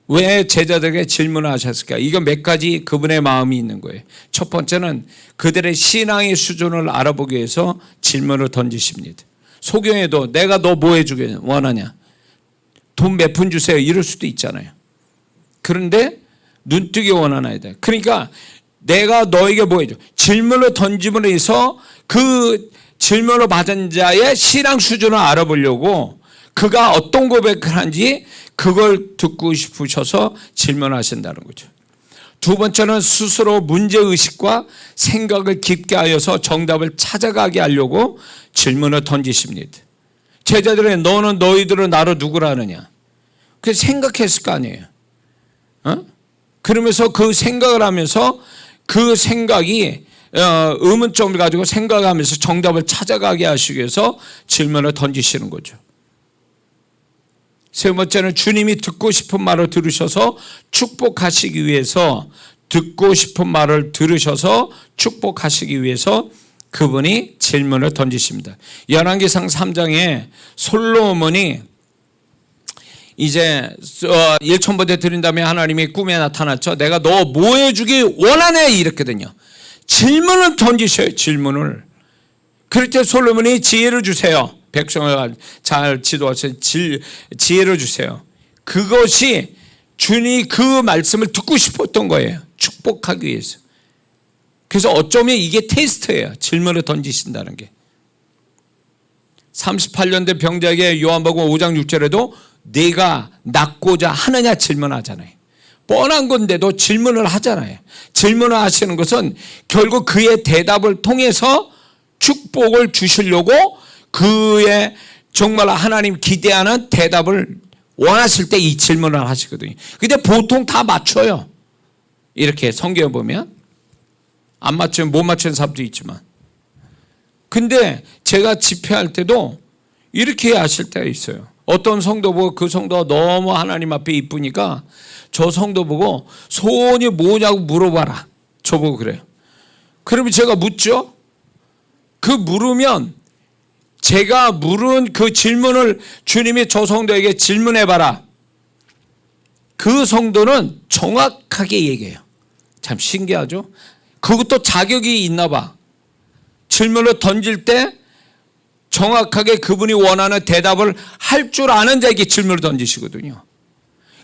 왜 제자들에게 질문을 하셨을까? 이건 몇 가지 그분의 마음이 있는 거예요. 첫 번째는 그들의 신앙의 수준을 알아보기 위해서 질문을 던지십니다. 소경에도 내가 너 뭐 해주기 원하냐, 돈 몇 푼 주세요, 이럴 수도 있잖아요. 그런데 눈뜨기 원하나야 돼. 그러니까 내가 너에게 뭐 해줘, 질문을 던짐으로 해서 그 질문을 받은 자의 신앙 수준을 알아보려고 그가 어떤 고백을 하는지 그걸 듣고 싶으셔서 질문하신다는 거죠. 두 번째는 스스로 문제의식과 생각을 깊게 하여서 정답을 찾아가게 하려고 질문을 던지십니다. 제자들이 너희들은 나를 누구라 하느냐, 그 생각했을 거 아니에요. 그러면서 그 생각을 하면서 그 생각이 의문점을 가지고 생각하면서 정답을 찾아가게 하시기 위해서 질문을 던지시는 거죠. 세 번째는 주님이 듣고 싶은 말을 들으셔서 축복하시기 위해서, 듣고 싶은 말을 들으셔서 축복하시기 위해서 그분이 질문을 던지십니다. 열왕기상 3장에 솔로몬이 이제 1,000번째 드린 다음에 하나님이 꿈에 나타났죠. 내가 너 뭐 해주기 원하네 이랬거든요. 질문을 던지셔요. 질문을. 그럴 때 솔로몬이 지혜를 주세요. 백성을 잘 지도하셔서 지혜를 주세요. 그것이 주님이 그 말씀을 듣고 싶었던 거예요. 축복하기 위해서. 그래서 어쩌면 이게 테스트예요. 질문을 던지신다는 게. 38년 된 병자에게 요한복음 5장 6절에도 네가 낫고자 하느냐 질문하잖아요. 뻔한 건데도 질문을 하잖아요. 질문을 하시는 것은 결국 그의 대답을 통해서 축복을 주시려고 그의 정말 하나님 기대하는 대답을 원하실 때 이 질문을 하시거든요. 근데 보통 다 맞춰요. 이렇게 성경에 보면 안 맞추면 못 맞추는 사람도 있지만, 근데 제가 집회할 때도 이렇게 하실 때가 있어요. 어떤 성도 보고 그 성도가 너무 하나님 앞에 이쁘니까 저 성도 보고 소원이 뭐냐고 물어봐라. 저보고 그래요. 그러면 제가 묻죠. 그 물으면 제가 물은 그 질문을 주님이 저 성도에게 질문해봐라. 그 성도는 정확하게 얘기해요. 참 신기하죠? 그것도 자격이 있나 봐. 질문을 던질 때 정확하게 그분이 원하는 대답을 할 줄 아는 자에게 질문을 던지시거든요.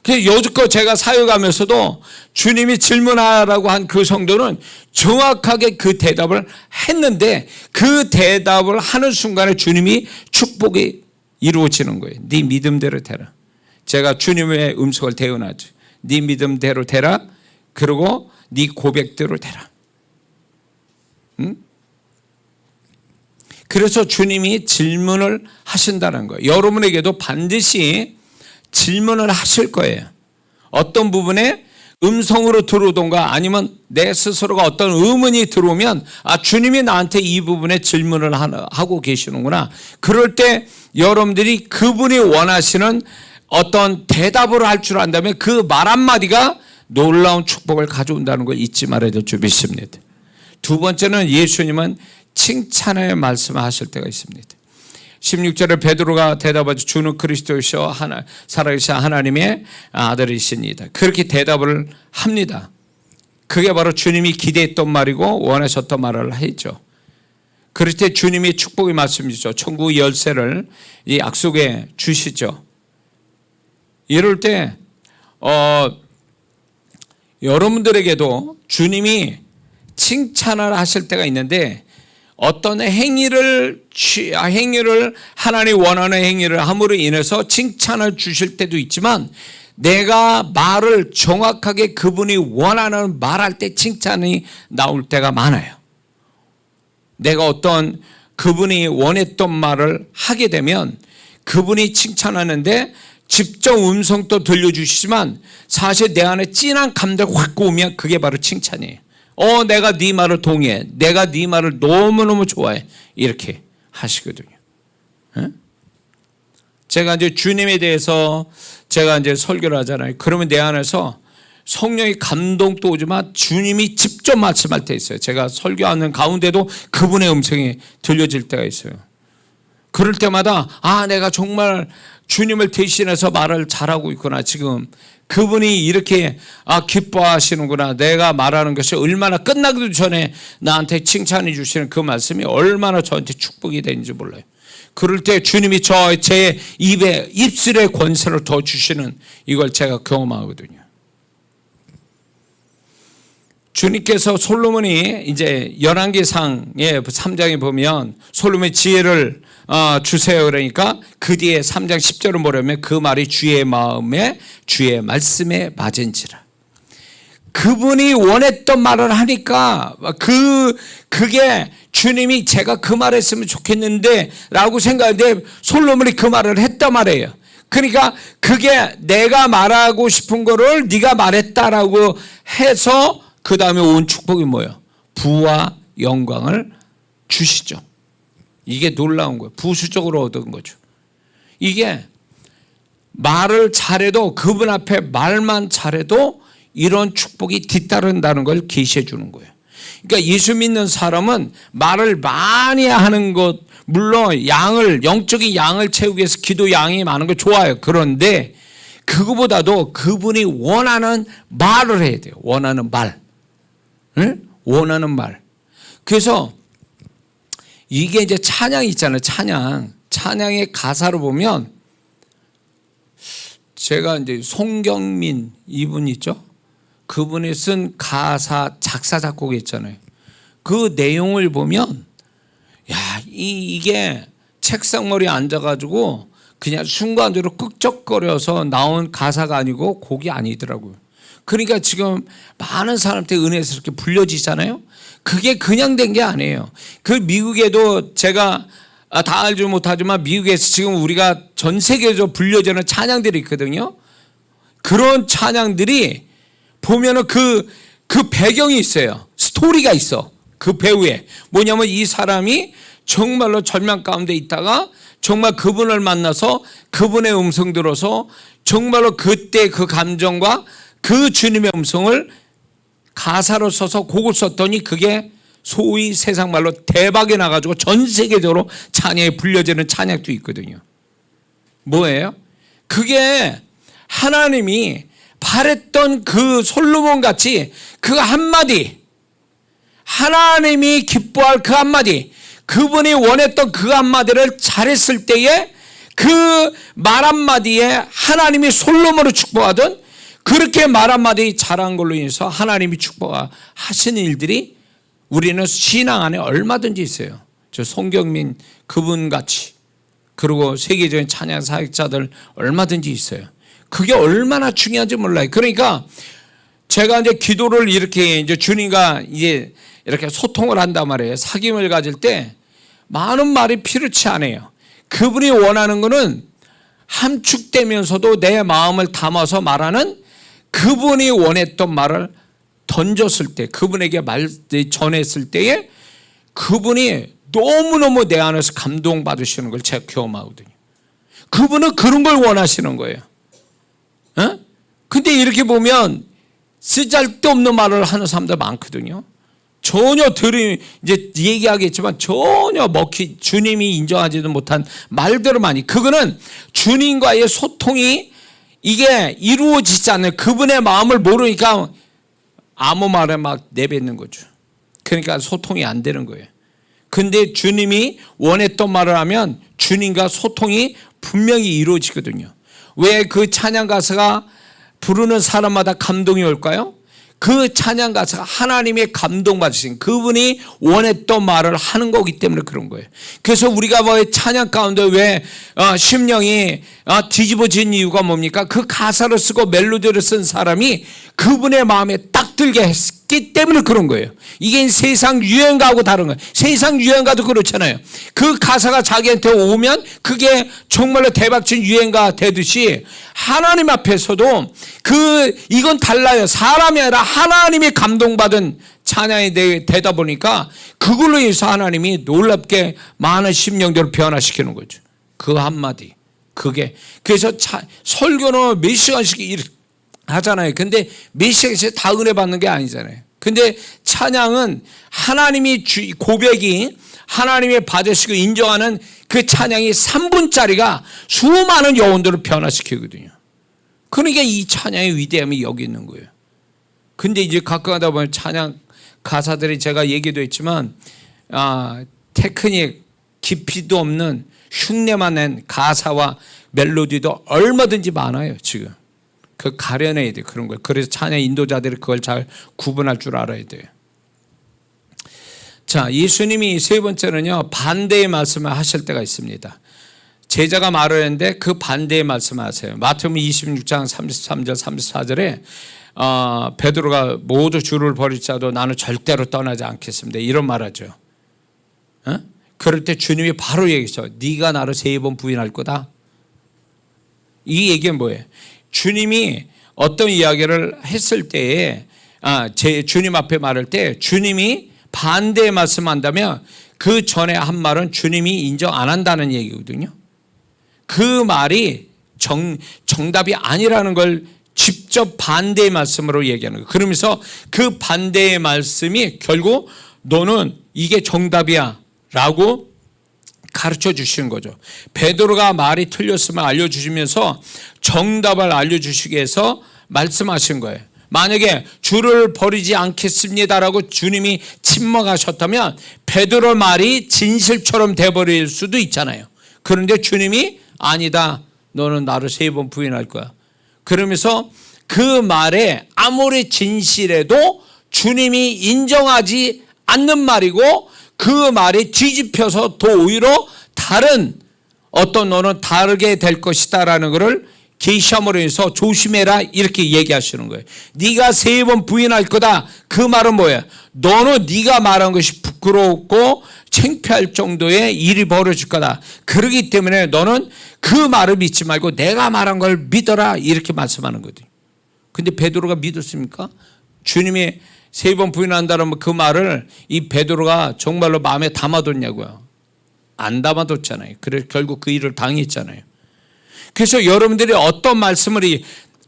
그래서 여지껏 제가 사역하면서도 주님이 질문하라고 한 그 성도는 정확하게 그 대답을 했는데 그 대답을 하는 순간에 주님이 축복이 이루어지는 거예요. 네 믿음대로 되라. 제가 주님의 음성을 대언하죠. 네 믿음대로 되라. 그리고 네 고백대로 되라. 응? 그래서 주님이 질문을 하신다는 거예요. 여러분에게도 반드시 질문을 하실 거예요. 어떤 부분에 음성으로 들어오던가 아니면 내 스스로가 어떤 의문이 들어오면 주님이 나한테 이 부분에 질문을 하고 계시는구나. 그럴 때 여러분들이 그분이 원하시는 어떤 대답을 할 줄 안다면 그 말 한마디가 놀라운 축복을 가져온다는 걸 잊지 말아야 될 줄 믿습니다. 두 번째는 예수님은 칭찬의 말씀을 하실 때가 있습니다. 16절에 베드로가 대답하죠. 주는 그리스도이시여 살아계신 하나님의 아들이십니다. 그렇게 대답을 합니다. 그게 바로 주님이 기대했던 말이고 원하셨던 말을 했죠. 그럴 때 주님이 축복의 말씀이죠. 천국 열쇠를 이 약속에 주시죠. 이럴 때 여러분들에게도 주님이 칭찬을 하실 때가 있는데 어떤 행위를 하나님 원하는 행위를 함으로 인해서 칭찬을 주실 때도 있지만 내가 말을 정확하게 그분이 원하는 말할 때 칭찬이 나올 때가 많아요. 내가 어떤 그분이 원했던 말을 하게 되면 그분이 칭찬하는데 직접 음성도 들려주시지만 사실 내 안에 진한 감정이 확 오면 그게 바로 칭찬이에요. 내가 네 말을 동의해. 내가 네 말을 너무너무 좋아해. 이렇게 하시거든요. 제가 이제 주님에 대해서 제가 이제 설교를 하잖아요. 그러면 내 안에서 성령의 감동도 오지만 주님이 직접 말씀할 때 있어요. 제가 설교하는 가운데도 그분의 음성이 들려질 때가 있어요. 그럴 때마다 내가 정말 주님을 대신해서 말을 잘하고 있구나. 지금 그분이 이렇게 기뻐하시는구나. 내가 말하는 것이 얼마나 끝나기도 전에 나한테 칭찬해 주시는 그 말씀이 얼마나 저한테 축복이 되는지 몰라요. 그럴 때 주님이 제 입술에 권세를 더 주시는 이걸 제가 경험하거든요. 주님께서 솔로몬이 이제 열왕기상의 3장에 보면 솔로몬의 지혜를 주세요 그러니까 그 뒤에 3장 10절은 뭐냐면 그 말이 주의 마음에 주의 말씀에 맞은지라. 그분이 원했던 말을 하니까 그게 주님이 제가 그 말 했으면 좋겠는데 라고 생각하는데 솔로몬이 그 말을 했단 말이에요. 그러니까 그게 내가 말하고 싶은 거를 네가 말했다라고 해서 그 다음에 온 축복이 뭐예요? 부와 영광을 주시죠. 이게 놀라운 거예요. 부수적으로 얻은 거죠. 이게 말을 잘해도 그분 앞에 말만 잘해도 이런 축복이 뒤따른다는 걸 계시해 주는 거예요. 그러니까 예수 믿는 사람은 말을 많이 하는 것 물론 영적인 양을 채우기 위해서 기도 양이 많은 거 좋아요. 그런데 그거보다도 그분이 원하는 말을 해야 돼요. 원하는 말. 응? 원하는 말. 그래서 이게 이제 찬양 있잖아요. 찬양의 가사를 보면 제가 이제 송경민 이분 있죠. 그분이 쓴 가사 작사 작곡이 있잖아요. 그 내용을 보면 야, 이게 책상머리에 앉아가지고 그냥 순간적으로 끄적거려서 나온 가사가 아니고 곡이 아니더라고요. 그러니까 지금 많은 사람한테 은혜에서 이렇게 불려지잖아요. 그게 그냥 된 게 아니에요. 그 미국에도 제가 다 알지 못하지만 미국에서 지금 우리가 전 세계에서 불려지는 찬양들이 있거든요. 그런 찬양들이 보면은 그 배경이 있어요. 스토리가 있어. 그 배우에. 뭐냐면 이 사람이 정말로 절망 가운데 있다가 정말 그분을 만나서 그분의 음성 들어서 정말로 그때 그 감정과 그 주님의 음성을 가사로 써서 곡을 썼더니 그게 소위 세상 말로 대박이 나가지고 전 세계적으로 찬양에 불려지는 찬양도 있거든요. 뭐예요? 그게 하나님이 바랬던 그 솔로몬 같이 그 한마디, 하나님이 기뻐할 그 한마디, 그분이 원했던 그 한마디를 잘했을 때에 그 말 한마디에 하나님이 솔로몬을 축복하던 그렇게 말 한마디 잘한 걸로 인해서 하나님이 축복하시는 일들이 우리는 신앙 안에 얼마든지 있어요. 저 송경민 그분 같이, 그리고 세계적인 찬양 사역자들 얼마든지 있어요. 그게 얼마나 중요한지 몰라요. 그러니까 제가 이제 기도를 이렇게 이제 주님과 이제 이렇게 소통을 한단 말이에요. 사귐을 가질 때 많은 말이 필요치 않아요. 그분이 원하는 거는 함축되면서도 내 마음을 담아서 말하는, 그분이 원했던 말을 던졌을 때, 그분에게 말 전했을 때에 그분이 너무너무 내 안에서 감동받으시는 걸 제가 경험하거든요. 그분은 그런 걸 원하시는 거예요. 근데 이렇게 보면 쓰잘데없는 말을 하는 사람들 많거든요. 전혀 이제 얘기하겠지만 전혀 주님이 인정하지도 못한 말들을 많이, 그거는 주님과의 소통이 이게 이루어지지 않는, 그분의 마음을 모르니까 아무 말에 막 내뱉는 거죠. 그러니까 소통이 안 되는 거예요. 근데 주님이 원했던 말을 하면 주님과 소통이 분명히 이루어지거든요. 왜 그 찬양 가사가 부르는 사람마다 감동이 올까요? 그 찬양 가사가 하나님의 감동받으신 그분이 원했던 말을 하는 거기 때문에 그런 거예요. 그래서 우리가 찬양 가운데 왜 심령이 뒤집어진 이유가 뭡니까? 그 가사를 쓰고 멜로디를 쓴 사람이 그분의 마음에 딱 들게 했기 때문에 그런 거예요. 이게 세상 유행가하고 다른 거예요. 세상 유행가도 그렇잖아요. 그 가사가 자기한테 오면 그게 정말로 대박친 유행가 되듯이 하나님 앞에서도 이건 달라요. 사람이 아니라 하나님이 감동받은 찬양이 되다 보니까 그걸로 인해서 하나님이 놀랍게 많은 심령들을 변화시키는 거죠. 그 한마디. 그게. 그래서 설교는 몇 시간씩 하잖아요. 근데 몇 시간씩 다 은혜 받는 게 아니잖아요. 근데 찬양은 하나님이 고백이 하나님의 받으시고 인정하는 그 찬양이 3분짜리가 수많은 영혼들을 변화시키거든요. 그러니까 이 찬양의 위대함이 여기 있는 거예요. 근데 이제 가끔 하다 보면 찬양 가사들이 제가 얘기도 했지만 테크닉 깊이도 없는 흉내만 낸 가사와 멜로디도 얼마든지 많아요. 지금 그 가려내야 돼요. 그런 걸. 그래서 찬양 인도자들이 그걸 잘 구분할 줄 알아야 돼요. 자, 예수님이 세 번째는요, 반대의 말씀을 하실 때가 있습니다. 제자가 말을 했는데 그 반대의 말씀을 하세요. 마태복음 26장 33절 34절에 베드로가 모두 주를 버릴지라도 나는 절대로 떠나지 않겠습니다. 이런 말하죠. 그럴 때 주님이 바로 얘기했죠. 네가 나를 3번 부인할 거다. 이 얘기는 뭐예요? 주님이 어떤 이야기를 했을 때에 주님 앞에 말할 때 주님이 반대의 말씀한다면 그 전에 한 말은 주님이 인정 안 한다는 얘기거든요. 그 말이 정답이 아니라는 걸 직접 반대의 말씀으로 얘기하는 거예요. 그러면서 그 반대의 말씀이 결국 너는 이게 정답이야 라고 가르쳐 주시는 거죠. 베드로가 말이 틀렸으면 알려주시면서 정답을 알려주시기 위해서 말씀하신 거예요. 만약에 주를 버리지 않겠습니다라고 주님이 침묵하셨다면 베드로 말이 진실처럼 돼버릴 수도 있잖아요. 그런데 주님이 아니다, 너는 나를 3번 부인할 거야. 그러면서 그 말에 아무리 진실해도 주님이 인정하지 않는 말이고 그 말이 뒤집혀서 더 오히려 다른 어떤 너는 다르게 될 것이다 라는 것을 계시함으로 해서 조심해라 이렇게 얘기하시는 거예요. 네가 3번 부인할 거다. 그 말은 뭐야? 너는 네가 말한 것이 부끄럽고 창피할 정도의 일이 벌어질 거다. 그렇기 때문에 너는 그 말을 믿지 말고 내가 말한 걸 믿어라 이렇게 말씀하는 거거든요. 근데 베드로가 믿었습니까? 주님이 3번 부인한다는 그 말을 이 베드로가 정말로 마음에 담아뒀냐고요. 안 담아뒀잖아요. 그래서 결국 그 일을 당했잖아요. 그래서 여러분들이 어떤 말씀을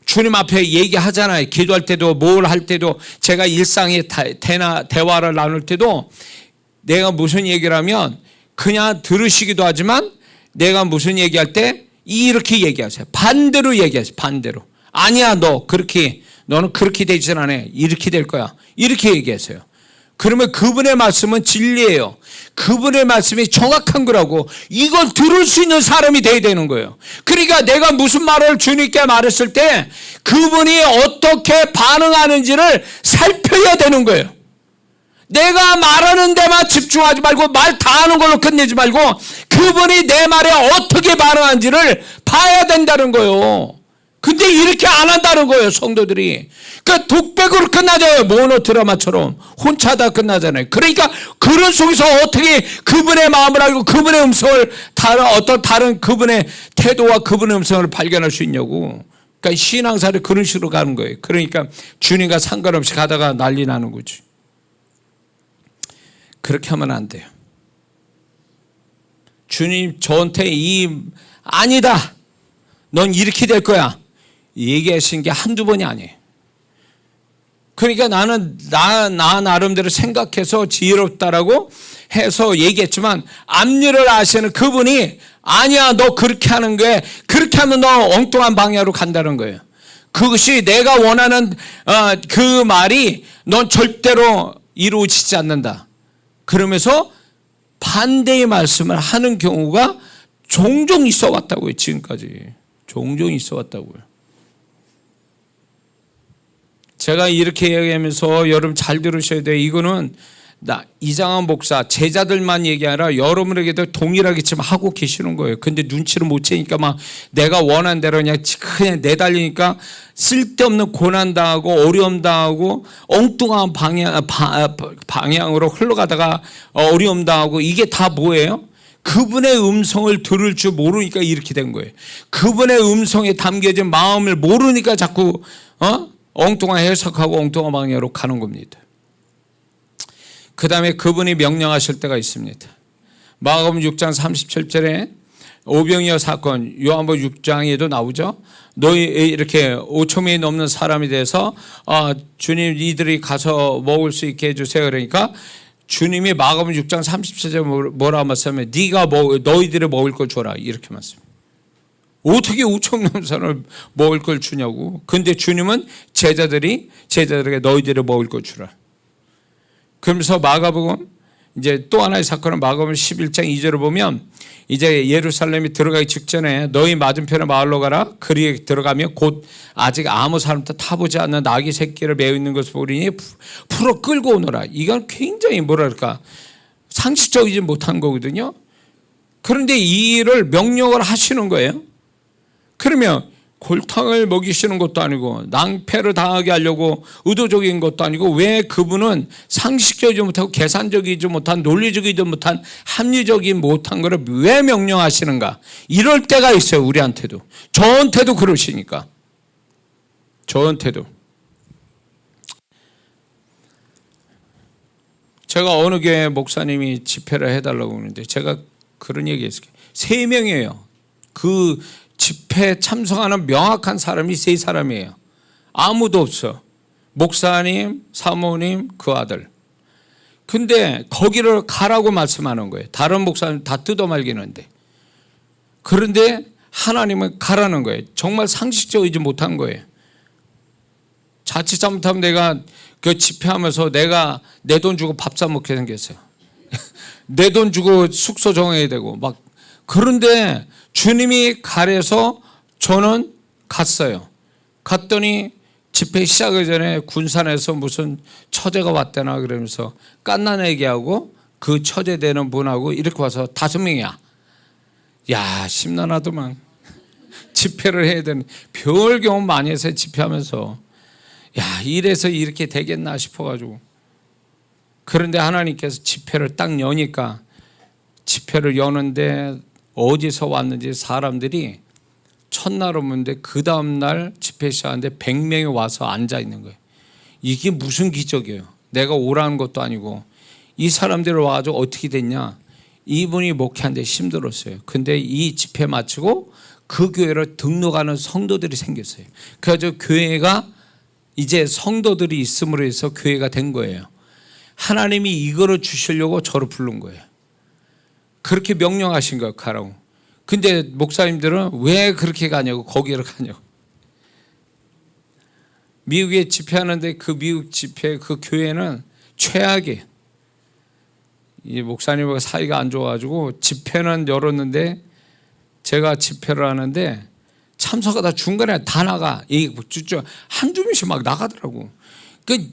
주님 앞에 얘기하잖아요. 기도할 때도 뭘 할 때도 제가 일상의 대화를 나눌 때도 내가 무슨 얘기를 하면 그냥 들으시기도 하지만 내가 무슨 얘기할 때 이렇게 얘기하세요. 반대로 얘기하세요. 반대로. 아니야, 너는 그렇게 되진 않아. 이렇게 될 거야. 이렇게 얘기하세요. 그러면 그분의 말씀은 진리예요. 그분의 말씀이 정확한 거라고 이걸 들을 수 있는 사람이 돼야 되는 거예요. 그러니까 내가 무슨 말을 주님께 말했을 때 그분이 어떻게 반응하는지를 살펴야 되는 거예요. 내가 말하는 데만 집중하지 말고 말 다 하는 걸로 끝내지 말고 그분이 내 말에 어떻게 반응하는지를 봐야 된다는 거예요. 근데 이렇게 안 한다는 거예요, 성도들이. 그러니까 독백으로 끝나잖아요. 모노 드라마처럼 혼자 다 끝나잖아요. 그러니까 그런 속에서 어떻게 그분의 마음을 알고 그분의 음성을 어떤 다른 그분의 태도와 그분의 음성을 발견할 수 있냐고. 그러니까 신앙사를 그런 식으로 가는 거예요. 그러니까 주님과 상관없이 가다가 난리 나는 거지. 그렇게 하면 안 돼요. 주님 저한테 아니다, 넌 이렇게 될 거야 얘기하신 게 한두 번이 아니에요. 그러니까 나는 나 나름대로 생각해서 지혜롭다라고 해서 얘기했지만 앞일을 아시는 그분이 아니야, 너 그렇게 하는 게 그렇게 하면 너 엉뚱한 방향으로 간다는 거예요. 그것이 내가 원하는 그 말이 넌 절대로 이루어지지 않는다. 그러면서 반대의 말씀을 하는 경우가 종종 있어 왔다고요. 지금까지 종종 있어 왔다고요. 제가 이렇게 얘기하면서 여러분 잘 들으셔야 돼요. 이거는 이장한 목사 제자들만 얘기하라 여러분에게도 동일하게 지금 하고 계시는 거예요. 근데 눈치를 못 채니까 막 내가 원하는 대로 그냥 내달리니까 쓸데없는 고난 당하고 어려움 당하고 엉뚱한 방향으로 흘러가다가 어려움 당하고 이게 다 뭐예요? 그분의 음성을 들을 줄 모르니까 이렇게 된 거예요. 그분의 음성에 담겨진 마음을 모르니까 자꾸 엉뚱한 해석하고 엉뚱한 방향으로 가는 겁니다. 그 다음에 그분이 명령하실 때가 있습니다. 마가복음 6장 37절에 오병이어 사건, 요한복음 6장에도 나오죠. 너희 이렇게 5,000명이 넘는 사람이 돼서 주님 이들이 가서 먹을 수 있게 해주세요. 그러니까 주님이 마가복음 6장 37절에 뭐라고 말씀하면 너희들이 먹을 걸 줘라 이렇게 말씀합니다. 어떻게 5,000명 넘는 사람을 먹을 걸 주냐고. 근데 주님은 제자들에게 너희들이 먹을 걸 주라. 그러면서 마가복음 이제 또 하나의 사건은 마가복음 11장 2절을 보면 이제 예루살렘이 들어가기 직전에 너희 맞은편의 마을로 가라. 그리에 들어가면 곧 아직 아무 사람도 타보지 않는 아기 새끼를 메어 있는 것을 보리니 풀어 끌고 오너라. 이건 굉장히 뭐랄까 상식적이지 못한 거거든요. 그런데 이 일을 명령을 하시는 거예요. 그러면 골탕을 먹이시는 것도 아니고 낭패를 당하게 하려고 의도적인 것도 아니고 왜 그분은 상식적이지 못하고 계산적이지 못한 논리적이지 못한 합리적이지 못한 것을 왜 명령하시는가. 이럴 때가 있어요. 우리한테도. 저한테도 그러시니까. 저한테도. 제가 어느 교회 목사님이 집회를 해달라고 하는데 제가 그런 얘기 했어요. 3명이에요. 그 집회에 참석하는 명확한 사람이 3사람이에요. 아무도 없어. 목사님, 사모님, 그 아들. 근데 거기를 가라고 말씀하는 거예요. 다른 목사님 다 뜯어말기는데. 그런데 하나님은 가라는 거예요. 정말 상식적이지 못한 거예요. 자칫 잘못하면 내가 그 집회하면서 내가 내 돈 주고 밥 사 먹게 생겼어요. 내 돈 주고 숙소 정해야 되고 막. 그런데 주님이 가래서 저는 갔어요. 갔더니 집회 시작하기 전에 군산에서 무슨 처제가 왔대나 그러면서 깐나내기하고 그 처제되는 분하고 이렇게 와서 5명이야. 야, 심란하더만. 집회를 해야 되는, 별 경험 많이 해서 집회하면서 야, 이래서 이렇게 되겠나 싶어가지고. 그런데 하나님께서 집회를 딱 여니까, 집회를 여는데 어디서 왔는지 사람들이 첫날 오는데 그 다음날 집회 시작하는데 100명이 와서 앉아 있는 거예요. 이게 무슨 기적이에요. 내가 오라는 것도 아니고. 이 사람들이 와가지고 어떻게 됐냐, 이분이 목회하는데 힘들었어요. 근데 이 집회 마치고 그 교회를 등록하는 성도들이 생겼어요. 그래서 교회가 이제 성도들이 있음으로 해서 교회가 된 거예요. 하나님이 이거를 주시려고 저를 부른 거예요. 그렇게 명령하신 거예요, 가라고. 근데 목사님들은 왜 그렇게 가냐고, 거기를 가냐고. 미국에 집회하는데 그 미국 집회 그 교회는 최악이에요. 이 목사님과 사이가 안 좋아가지고 집회는 열었는데, 제가 집회를 하는데 참석하다 중간에 다 나가. 한두 명씩 막 나가더라고. 그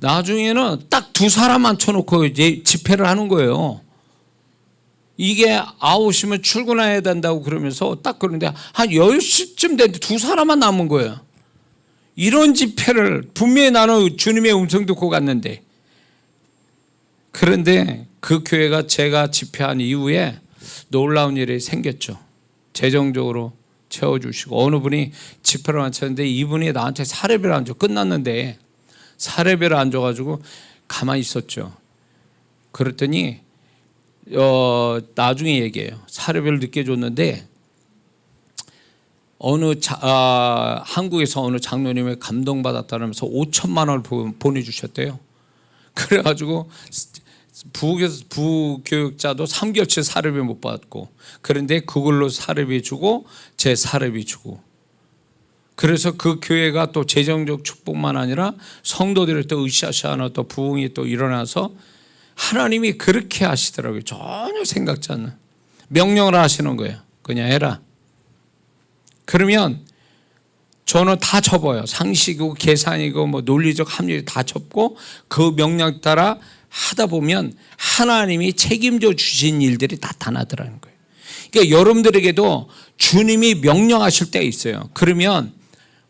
나중에는 딱 2사람만 쳐놓고 이제 집회를 하는 거예요. 이게 9시면 출근해야 된다고 그러면서 딱 그러는데 한 10시쯤 됐는데 2사람만 남은 거예요. 이런 집회를 분명히 나는 주님의 음성 듣고 갔는데. 그런데 그 교회가 제가 집회한 이후에 놀라운 일이 생겼죠. 재정적으로 채워주시고, 어느 분이 집회를 마쳤는데 이분이 나한테 사례비를 안 줘. 끝났는데 사례비를 안 줘가지고 가만히 있었죠. 그랬더니 나중에 얘기해요. 사례비를 늦게 줬는데 한국에서 어느 장로님이 감동받았다면서 5천만 원을 보내주셨대요. 그래가지고 부교육자도 3개월치 사례비 못 받고, 그런데 그걸로 사례비 주고 제 사례비 주고. 그래서 그 교회가 또 재정적 축복만 아니라 성도들이 또 으쌰으쌰하는 또 부흥이 또 일어나서 하나님이 그렇게 하시더라고요. 전혀 생각지 않는 명령을 하시는 거예요. 그냥 해라. 그러면 저는 다 접어요. 상식이고 계산이고 뭐 논리적 합리를 다 접고 그 명령 따라 하다 보면 하나님이 책임져 주신 일들이 나타나더라는 거예요. 그러니까 여러분들에게도 주님이 명령하실 때가 있어요. 그러면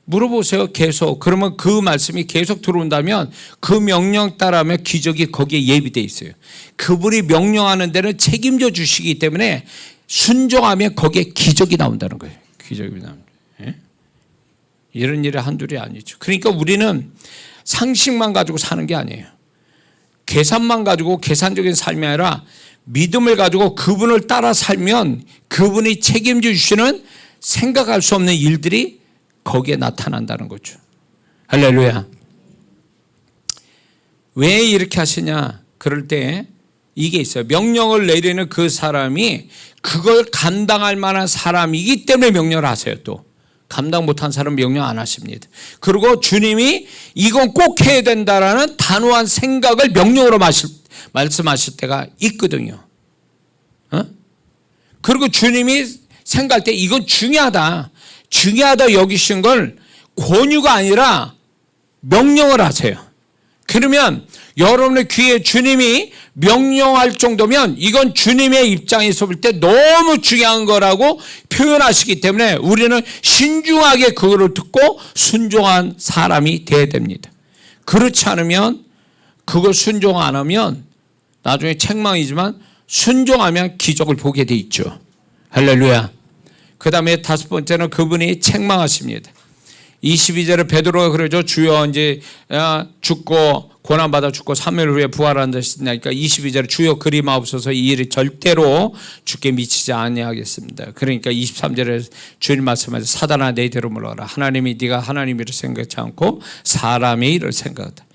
물어보세요. 계속. 그러면 그 말씀이 계속 들어온다면 그 명령 따라하면 기적이 거기에 예비되어 있어요. 그분이 명령하는 데는 책임져 주시기 때문에 순종하면 거기에 기적이 나온다는 거예요. 기적이 나옵니다. 예? 이런 일이 한둘이 아니죠. 그러니까 우리는 상식만 가지고 사는 게 아니에요. 계산만 가지고 계산적인 삶이 아니라 믿음을 가지고 그분을 따라 살면 그분이 책임져 주시는 생각할 수 없는 일들이 거기에 나타난다는 거죠. 할렐루야. 왜 이렇게 하시냐? 그럴 때 이게 있어요. 명령을 내리는 그 사람이 그걸 감당할 만한 사람이기 때문에 명령을 하세요. 또 감당 못한 사람 명령 안 하십니다. 그리고 주님이 이건 꼭 해야 된다라는 단호한 생각을 명령으로 말씀하실 때가 있거든요. 그리고 주님이 생각할 때 이건 중요하다 여기신 걸 권유가 아니라 명령을 하세요. 그러면 여러분의 귀에 주님이 명령할 정도면 이건 주님의 입장에서 볼 때 너무 중요한 거라고 표현하시기 때문에 우리는 신중하게 그거를 듣고 순종한 사람이 되어야 됩니다. 그렇지 않으면, 그걸 순종 안 하면 나중에 책망이지만 순종하면 기적을 보게 돼 있죠. 할렐루야. 그 다음에 5번째는 그분이 책망하십니다. 22절에 베드로가 그러죠. 주여 이제 죽고 고난받아 죽고 3일 후에 부활한다니까 22절에 주여 그리 마옵소서 이 일이 절대로 주께 미치지 아니하겠습니다. 그러니까 23절에 주님 말씀하셔서 사단아 내 대로 물러가라. 하나님이 네가 하나님의 일을 생각하지 않고 사람의 일을 생각하다.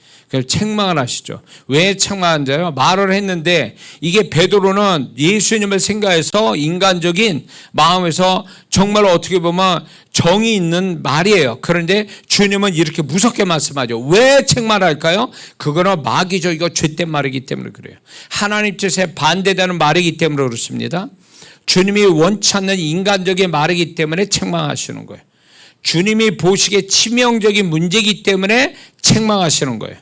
책망을 하시죠. 왜 책망한자요? 말을 했는데 이게 베드로는 예수님을 생각해서 인간적인 마음에서 정말 어떻게 보면 정이 있는 말이에요. 그런데 주님은 이렇게 무섭게 말씀하죠. 왜 책망할까요? 그거는 마귀죠. 이거 죄된 말이기 때문에 그래요. 하나님 뜻에 반대되는 말이기 때문에 그렇습니다. 주님이 원치 않는 인간적인 말이기 때문에 책망하시는 거예요. 주님이 보시기에 치명적인 문제이기 때문에 책망하시는 거예요.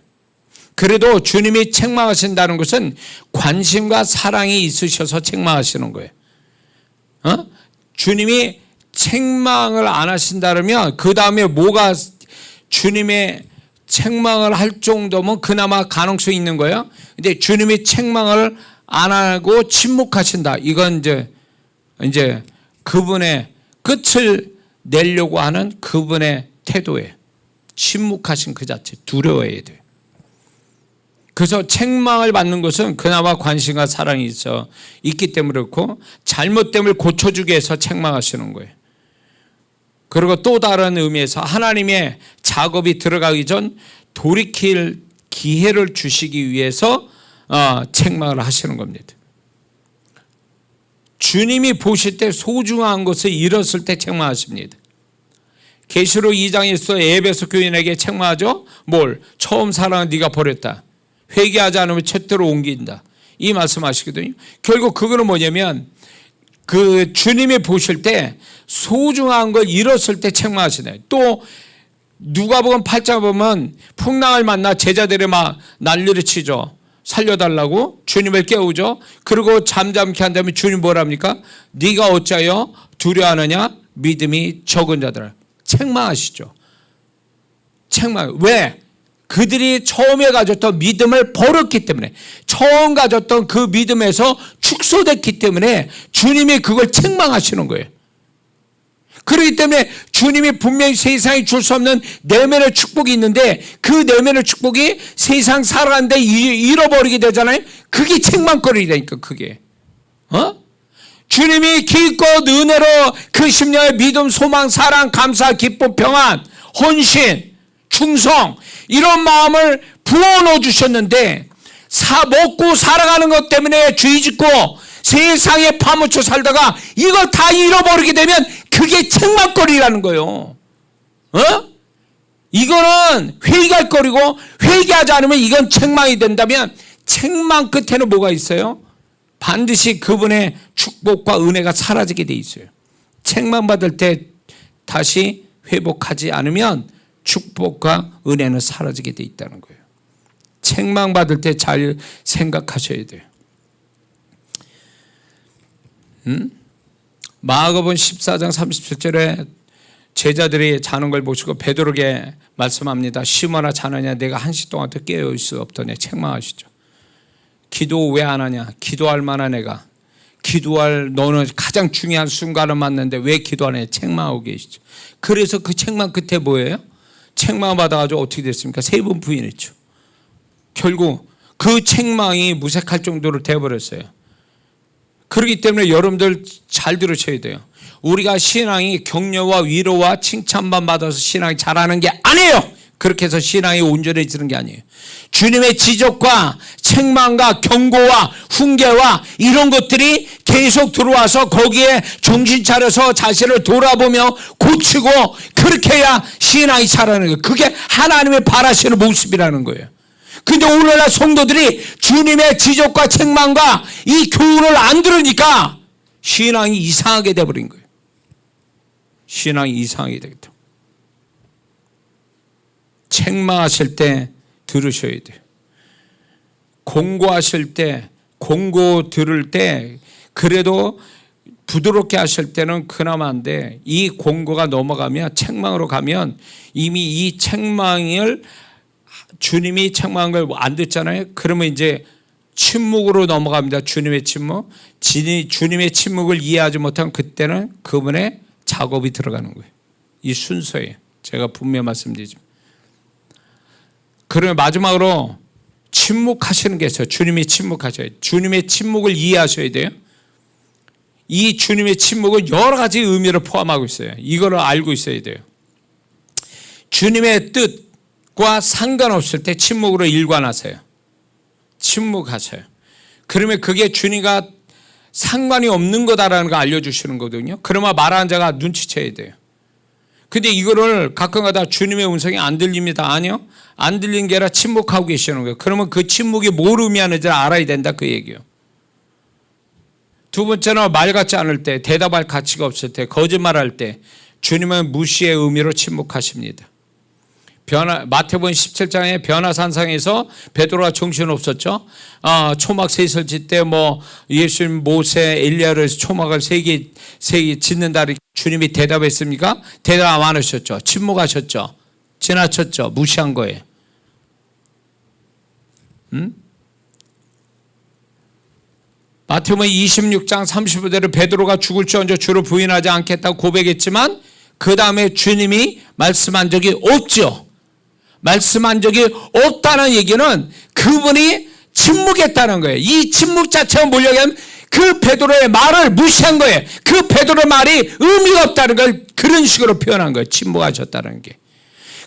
그래도 주님이 책망하신다는 것은 관심과 사랑이 있으셔서 책망하시는 거예요. 주님이 책망을 안 하신다면 그 다음에 뭐가 주님의 책망을 할 정도면 그나마 가능성이 있는 거예요. 근데 주님이 책망을 안 하고 침묵하신다. 이건 이제 그분의 끝을 내려고 하는 그분의 태도에 침묵하신 그 자체 두려워해야 돼요. 그래서 책망을 받는 것은 그나마 관심과 사랑이 있기 때문에 그렇고 잘못됨을 고쳐주기 위해서 책망하시는 거예요. 그리고 또 다른 의미에서 하나님의 작업이 들어가기 전 돌이킬 기회를 주시기 위해서 책망을 하시는 겁니다. 주님이 보실 때 소중한 것을 잃었을 때 책망하십니다. 계시록 2장에서 에베소 교인에게 책망하죠. 뭘? 처음 사랑은 네가 버렸다. 회개하지 않으면 채태로 옮긴다. 이 말씀하시거든요. 결국 그거는 뭐냐면 그 주님이 보실 때 소중한 걸 잃었을 때 책망하시네요. 또 누가복음 8장 보면 풍랑을 만나 제자들이 막 난리를 치죠. 살려달라고 주님을 깨우죠. 그리고 잠잠케 한 다음에 주님 뭐랍니까? 네가 어찌하여 두려워하느냐? 믿음이 적은 자들아. 책망하시죠. 책망. 왜? 그들이 처음에 가졌던 믿음을 버렸기 때문에, 처음 가졌던 그 믿음에서 축소됐기 때문에 주님이 그걸 책망하시는 거예요. 그렇기 때문에 주님이 분명히 세상에 줄 수 없는 내면의 축복이 있는데 그 내면의 축복이 세상 살아가는데 잃어버리게 되잖아요. 그게 책망거리라니까. 그게 주님이 기껏 은혜로 그 10년의 믿음, 소망, 사랑, 감사, 기쁨, 평안, 헌신, 충성 이런 마음을 부어넣어 주셨는데 먹고 살아가는 것 때문에 죄 짓고 세상에 파묻혀 살다가 이걸 다 잃어버리게 되면 그게 책망거리라는 거예요. 이거는 회개할 거리고 회개하지 않으면 이건 책망이 된다면 책망 끝에는 뭐가 있어요? 반드시 그분의 축복과 은혜가 사라지게 돼 있어요. 책망받을 때 다시 회복하지 않으면 축복과 은혜는 사라지게 돼 있다는 거예요. 책망받을 때 잘 생각하셔야 돼요. 마가복음 14장 37절에 제자들이 자는 걸 보시고 베드로에게 말씀합니다. 시몬아 자느냐? 내가 한시 동안 더 깨어 있을 수 없더냐? 책망하시죠. 기도 왜 안 하냐? 기도할 만한 애가 너는 가장 중요한 순간을 맞는데 왜 기도 안 해? 책망하고 계시죠. 그래서 그 책망 끝에 뭐예요? 책망 받아가지고 어떻게 됐습니까? 3번 부인했죠. 결국 그 책망이 무색할 정도로 되어버렸어요. 그렇기 때문에 여러분들 잘 들으셔야 돼요. 우리가 신앙이 격려와 위로와 칭찬만 받아서 신앙이 잘하는 게 아니에요. 그렇게 해서 신앙이 온전해지는 게 아니에요. 주님의 지적과 책망과 경고와 훈계와 이런 것들이 계속 들어와서 거기에 정신 차려서 자신을 돌아보며 고치고 그렇게 해야 신앙이 자라는 거예요. 그게 하나님의 바라시는 모습이라는 거예요. 근데 오늘날 성도들이 주님의 지적과 책망과 이 교훈을 안 들으니까 신앙이 이상하게 돼버린 거예요. 신앙이 이상하게 되겠다. 책망하실 때 들으셔야 돼요. 공고하실 때, 공고 들을 때 그래도 부드럽게 하실 때는 그나마인데 이 공고가 넘어가면 책망으로 가면 이미 이 책망을 주님이 책망한 걸 안 듣잖아요. 그러면 이제 침묵으로 넘어갑니다. 주님의 침묵. 주님의 침묵을 이해하지 못하면 그때는 그분의 작업이 들어가는 거예요. 이 순서에 제가 분명히 말씀드리죠. 그러면 마지막으로 침묵하시는 게 있어요. 주님이 침묵하셔야 돼요. 주님의 침묵을 이해하셔야 돼요. 이 주님의 침묵은 여러 가지 의미를 포함하고 있어요. 이거를 알고 있어야 돼요. 주님의 뜻, 상관없을 때 침묵으로 일관하세요. 침묵하세요. 그러면 그게 주님과 상관이 없는 거다라는 거 알려주시는 거거든요. 그러면 말하는 자가 눈치채야 돼요. 근데 이거를 가끔가다 주님의 음성이 안 들립니다. 아니요. 안 들리는 게 아니라 침묵하고 계시는 거예요. 그러면 그 침묵이 뭘 의미하는지 알아야 된다 그 얘기예요. 두 번째는 말 같지 않을 때, 대답할 가치가 없을 때, 거짓말할 때 주님은 무시의 의미로 침묵하십니다. 마태복음 17장에 변화산상에서 베드로가 정신없었죠. 초막 셋을 짓때 예수님, 모세, 엘리야를 초막을 세 개 짓는다. 주님이 대답했습니까? 대답 안 하셨죠. 침묵하셨죠. 지나쳤죠. 무시한 거예요. 마태복음 26장 35절에 베드로가 죽을지언정 주를 부인하지 않겠다고 고백했지만 그 다음에 주님이 말씀한 적이 없죠. 말씀한 적이 없다는 얘기는 그분이 침묵했다는 거예요. 이 침묵 자체가 뭐냐고 하면 그 베드로의 말을 무시한 거예요. 그 베드로의 말이 의미가 없다는 걸 그런 식으로 표현한 거예요. 침묵하셨다는 게.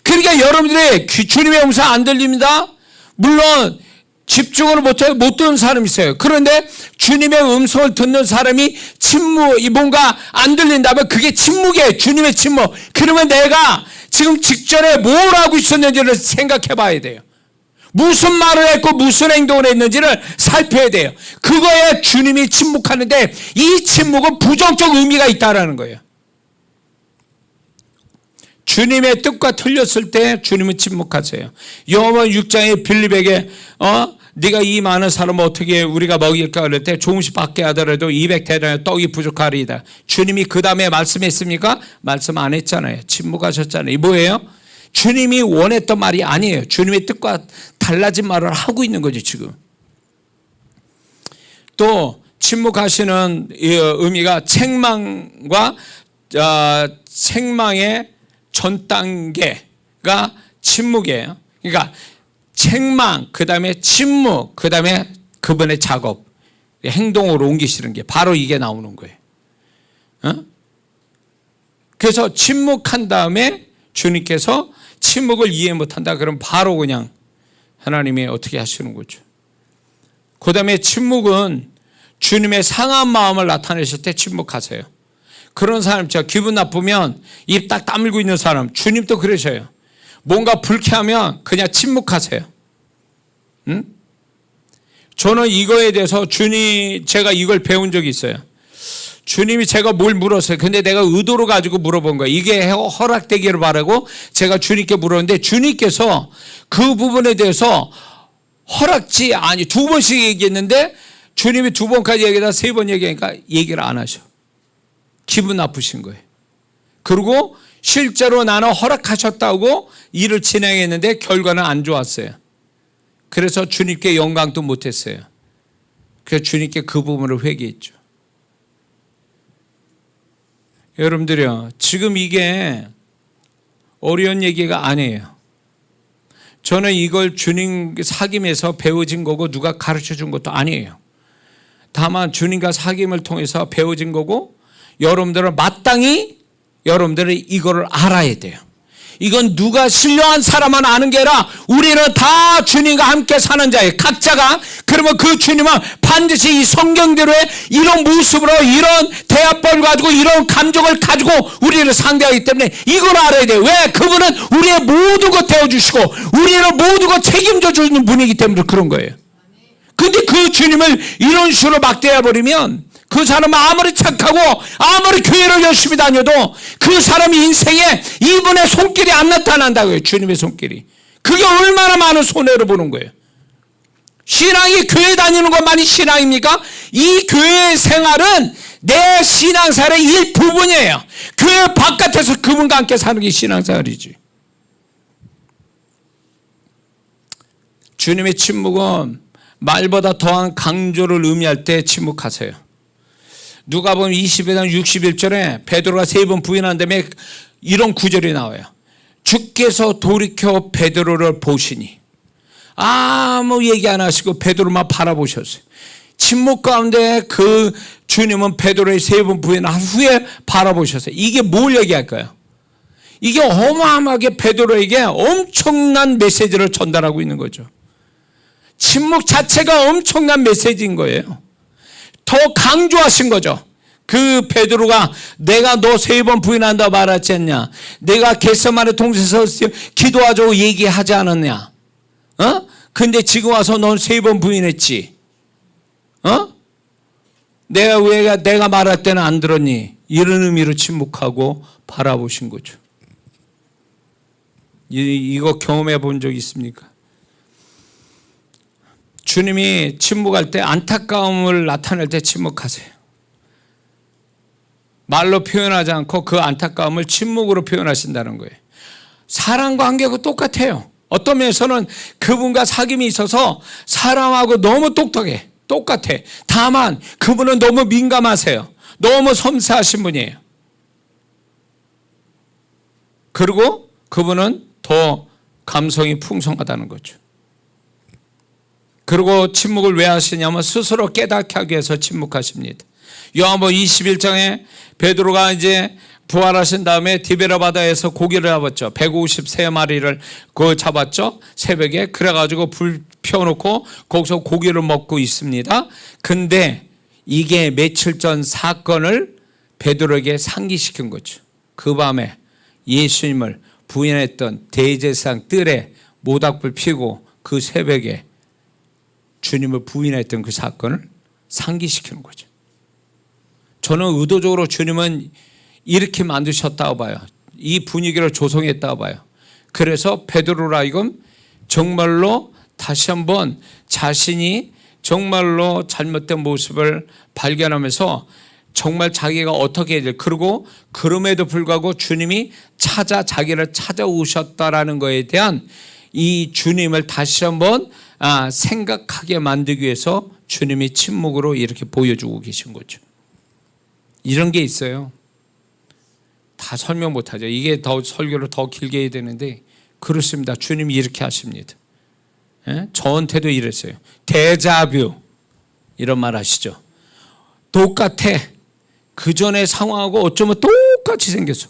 그러니까 여러분들의 주님의 음성 안 들립니다. 물론 집중을 못 듣는 사람이 있어요. 그런데 주님의 음성을 듣는 사람이 뭔가 안 들린다면 그게 침묵이에요. 주님의 침묵. 그러면 내가 지금 직전에 뭘 하고 있었는지를 생각해 봐야 돼요. 무슨 말을 했고 무슨 행동을 했는지를 살펴야 돼요. 그거에 주님이 침묵하는데 이 침묵은 부정적 의미가 있다는 거예요. 주님의 뜻과 틀렸을 때 주님은 침묵하세요. 요한복음 6장에 빌립에게 네가 이 많은 사람을 어떻게 우리가 먹일까 그럴 때 조금씩 받게 하더라도 200대나 떡이 부족하리이다. 주님이 그 다음에 말씀했습니까? 말씀 안 했잖아요. 침묵하셨잖아요. 이 뭐예요? 주님이 원했던 말이 아니에요. 주님의 뜻과 달라진 말을 하고 있는 거죠 지금. 또 침묵하시는 의미가 책망과 책망의 전 단계가 침묵이에요. 그러니까 책망, 그 다음에 침묵, 그 다음에 그분의 작업, 행동으로 옮기시는 게 바로 이게 나오는 거예요. 그래서 침묵한 다음에 주님께서 침묵을 이해 못한다 그러면 바로 그냥 하나님이 어떻게 하시는 거죠. 그 다음에 침묵은 주님의 상한 마음을 나타내실 때 침묵하세요. 그런 사람 있죠. 기분 나쁘면 입 딱 다물고 있는 사람, 주님도 그러셔요. 뭔가 불쾌하면 그냥 침묵하세요. 저는 이거에 대해서 제가 이걸 배운 적이 있어요. 주님이 제가 뭘 물었어요. 근데 내가 의도로 가지고 물어본 거예요. 이게 허락되기를 바라고 제가 주님께 물었는데 주님께서 그 부분에 대해서 허락지 아니 2번씩 얘기했는데 주님이 2번까지 얘기하다 3번 얘기하니까 얘기를 안 하셔. 기분 나쁘신 거예요. 그리고 실제로 나는 허락하셨다고 일을 진행했는데 결과는 안 좋았어요. 그래서 주님께 영광도 못했어요. 그래서 주님께 그 부분을 회개했죠. 여러분들이요, 지금 이게 어려운 얘기가 아니에요. 저는 이걸 주님 사귐에서 배워진 거고 누가 가르쳐 준 것도 아니에요. 다만 주님과 사귐을 통해서 배워진 거고 여러분들은 마땅히 여러분들은 이거를 알아야 돼요. 이건 누가 신령한 사람만 아는 게 아니라 우리는 다 주님과 함께 사는 자예요. 각자가. 그러면 그 주님은 반드시 이 성경대로의 이런 모습으로 이런 대합을 가지고 이런 감정을 가지고 우리를 상대하기 때문에 이걸 알아야 돼요. 왜? 그분은 우리의 모든 것 태워주시고 우리를 모든 것 책임져 주는 분이기 때문에 그런 거예요. 근데 그 주님을 이런 식으로 막대해버리면 그 사람은 아무리 착하고 아무리 교회를 열심히 다녀도 그 사람의 인생에 이분의 손길이 안 나타난다고요. 주님의 손길이. 그게 얼마나 많은 손해를 보는 거예요. 신앙이 교회 다니는 것만이 신앙입니까? 이 교회 생활은 내 신앙생활의 일부분이에요. 교회 바깥에서 그분과 함께 사는 게 신앙생활이지. 주님의 침묵은 말보다 더한 강조를 의미할 때 침묵하세요. 누가복음 22장 61절에 베드로가 3번 부인한 다음에 이런 구절이 나와요. 주께서 돌이켜 베드로를 보시니 아무 얘기 안 하시고 베드로만 바라보셨어요. 침묵 가운데 그 주님은 베드로의 3번 부인한 후에 바라보셨어요. 이게 뭘 얘기할까요? 이게 어마어마하게 베드로에게 엄청난 메시지를 전달하고 있는 거죠. 침묵 자체가 엄청난 메시지인 거예요. 더 강조하신 거죠. 그 베드로가 내가 너 3번 부인한다 말하지 않냐? 내가 겟세마네 동산에서 기도하자고 얘기하지 않았냐? 근데 지금 와서 넌 3번 부인했지. 내가 말할 때는 안 들었니? 이런 의미로 침묵하고 바라보신 거죠. 이거 경험해 본 적 있습니까? 주님이 침묵할 때 안타까움을 나타낼 때 침묵하세요. 말로 표현하지 않고 그 안타까움을 침묵으로 표현하신다는 거예요. 사람과 관계가 똑같아요. 어떤 면에서는 그분과 사귐이 있어서 사람하고 너무 똑똑해. 똑같아. 다만 그분은 너무 민감하세요. 너무 섬세하신 분이에요. 그리고 그분은 더 감성이 풍성하다는 거죠. 그리고 침묵을 왜 하시냐면 스스로 깨닫게 하기 위해서 침묵하십니다. 요한복음 21장에 베드로가 이제 부활하신 다음에 디베라 바다에서 고기를 잡았죠. 153마리를 잡았죠. 새벽에. 그래가지고 불 피워놓고 거기서 고기를 먹고 있습니다. 근데 이게 며칠 전 사건을 베드로에게 상기시킨 거죠. 그 밤에 예수님을 부인했던 대제사장 뜰에 모닥불 피고 그 새벽에 주님을 부인했던 그 사건을 상기시키는 거죠. 저는 의도적으로 주님은 이렇게 만드셨다고 봐요. 이 분위기를 조성했다고 봐요. 그래서 베드로라 하여금 정말로 다시 한번 자신이 정말로 잘못된 모습을 발견하면서 정말 자기가 어떻게 해야 될, 그리고 그럼에도 불구하고 주님이 자기를 찾아오셨다라는 것에 대한 이 주님을 다시 한번 생각하게 만들기 위해서 주님이 침묵으로 이렇게 보여주고 계신 거죠. 이런 게 있어요. 다 설명 못하죠. 이게 더 설교를 더 길게 해야 되는데 그렇습니다. 주님이 이렇게 하십니다. 저한테도 이랬어요. 데자뷰 이런 말 하시죠. 똑같아. 그 전의 상황하고 어쩌면 똑같이 생겼어.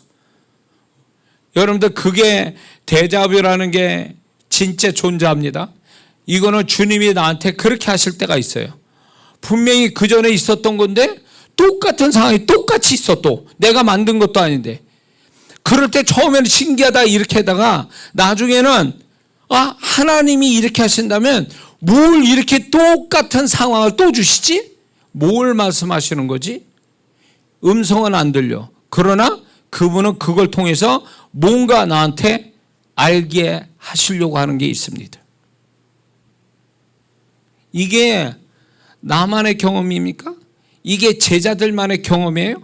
여러분들 그게 데자뷰라는 게 진짜 존재합니다. 이거는 주님이 나한테 그렇게 하실 때가 있어요. 분명히 그 전에 있었던 건데 똑같은 상황이 똑같이 있어. 또 내가 만든 것도 아닌데 그럴 때 처음에는 신기하다 이렇게 하다가 나중에는 하나님이 이렇게 하신다면 뭘 이렇게 똑같은 상황을 또 주시지? 뭘 말씀하시는 거지? 음성은 안 들려. 그러나 그분은 그걸 통해서 뭔가 나한테 알게 하시려고 하는 게 있습니다. 이게 나만의 경험입니까? 이게 제자들만의 경험이에요?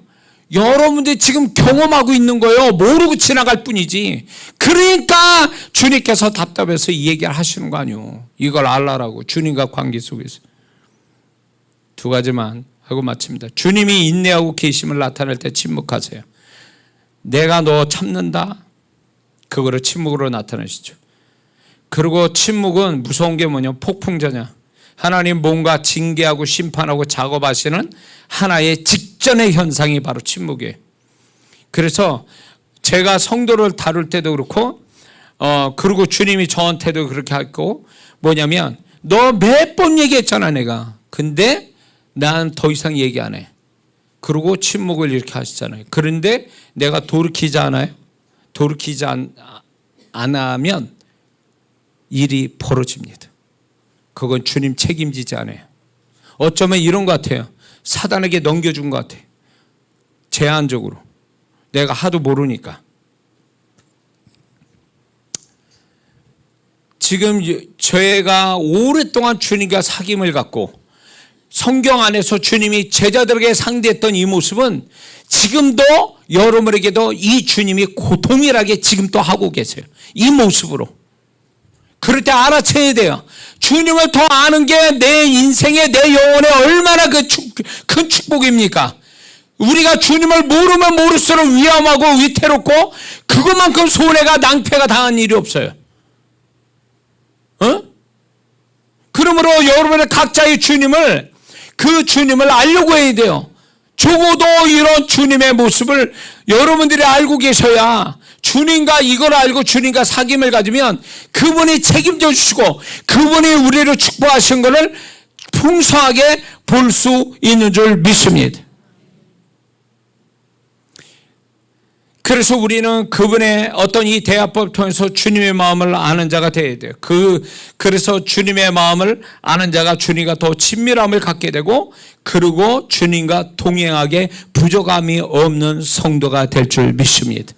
여러분들이 지금 경험하고 있는 거예요. 모르고 지나갈 뿐이지. 그러니까 주님께서 답답해서 이 얘기를 하시는 거 아니에요. 이걸 알라라고. 주님과 관계 속에서. 2가지만 하고 마칩니다. 주님이 인내하고 계심을 나타낼 때 침묵하세요. 내가 너 참는다. 그거를 침묵으로 나타내시죠. 그리고 침묵은 무서운 게 뭐냐? 폭풍전야. 하나님 뭔가 징계하고 심판하고 작업하시는 하나의 직전의 현상이 바로 침묵이에요. 그래서 제가 성도를 다룰 때도 그렇고 그리고 주님이 저한테도 그렇게 했고 뭐냐면 너 몇 번 얘기했잖아 내가. 근데 난 더 이상 얘기 안 해. 그리고 침묵을 이렇게 하시잖아요. 그런데 내가 돌이키지 않아요? 돌이키지 안 하면 일이 벌어집니다. 그건 주님 책임지지 않아요. 어쩌면 이런 것 같아요. 사단에게 넘겨준 것 같아요. 제한적으로. 내가 하도 모르니까. 지금 저희가 오랫동안 주님과 사귐을 갖고 성경 안에서 주님이 제자들에게 상대했던 이 모습은 지금도 여러분에게도 이 주님이 동일하게 지금 또 하고 계세요. 이 모습으로. 그럴 때 알아채야 돼요. 주님을 더 아는 게 내 인생에 내 영혼에 얼마나 큰 축복입니까? 우리가 주님을 모르면 모를수록 위험하고 위태롭고 그것만큼 손해가 낭패가 당한 일이 없어요. 그러므로 여러분의 각자의 주님을 그 주님을 알려고 해야 돼요. 적어도 이런 주님의 모습을 여러분들이 알고 계셔야 주님과 이걸 알고 주님과 사귐을 가지면 그분이 책임져 주시고 그분이 우리를 축복하신 것을 풍성하게 볼 수 있는 줄 믿습니다. 그래서 우리는 그분의 어떤 이 대화법을 통해서 주님의 마음을 아는 자가 되어야 돼요. 그래서 주님의 마음을 아는 자가 주님과 더 친밀함을 갖게 되고, 그리고 주님과 동행하게 부족함이 없는 성도가 될 줄 믿습니다.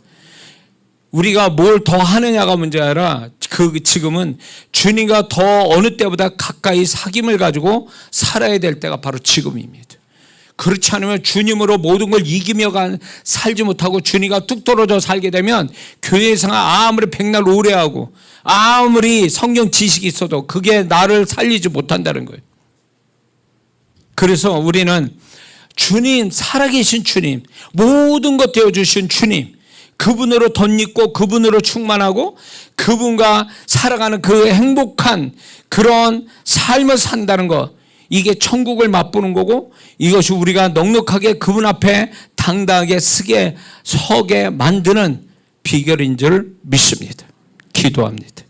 우리가 뭘 더 하느냐가 문제가 아니라 지금은 주님과 더 어느 때보다 가까이 사귐을 가지고 살아야 될 때가 바로 지금입니다. 그렇지 않으면 주님으로 모든 걸 이기며 살지 못하고 주님과 뚝 떨어져 살게 되면 교회에서 아무리 백날 오래하고 아무리 성경 지식이 있어도 그게 나를 살리지 못한다는 거예요. 그래서 우리는 주님, 살아계신 주님, 모든 것 되어주신 주님, 그분으로 덧입고 그분으로 충만하고 그분과 살아가는 그 행복한 그런 삶을 산다는 것, 이게 천국을 맛보는 거고, 이것이 우리가 넉넉하게 그분 앞에 당당하게 서게 만드는 비결인 줄 믿습니다. 기도합니다.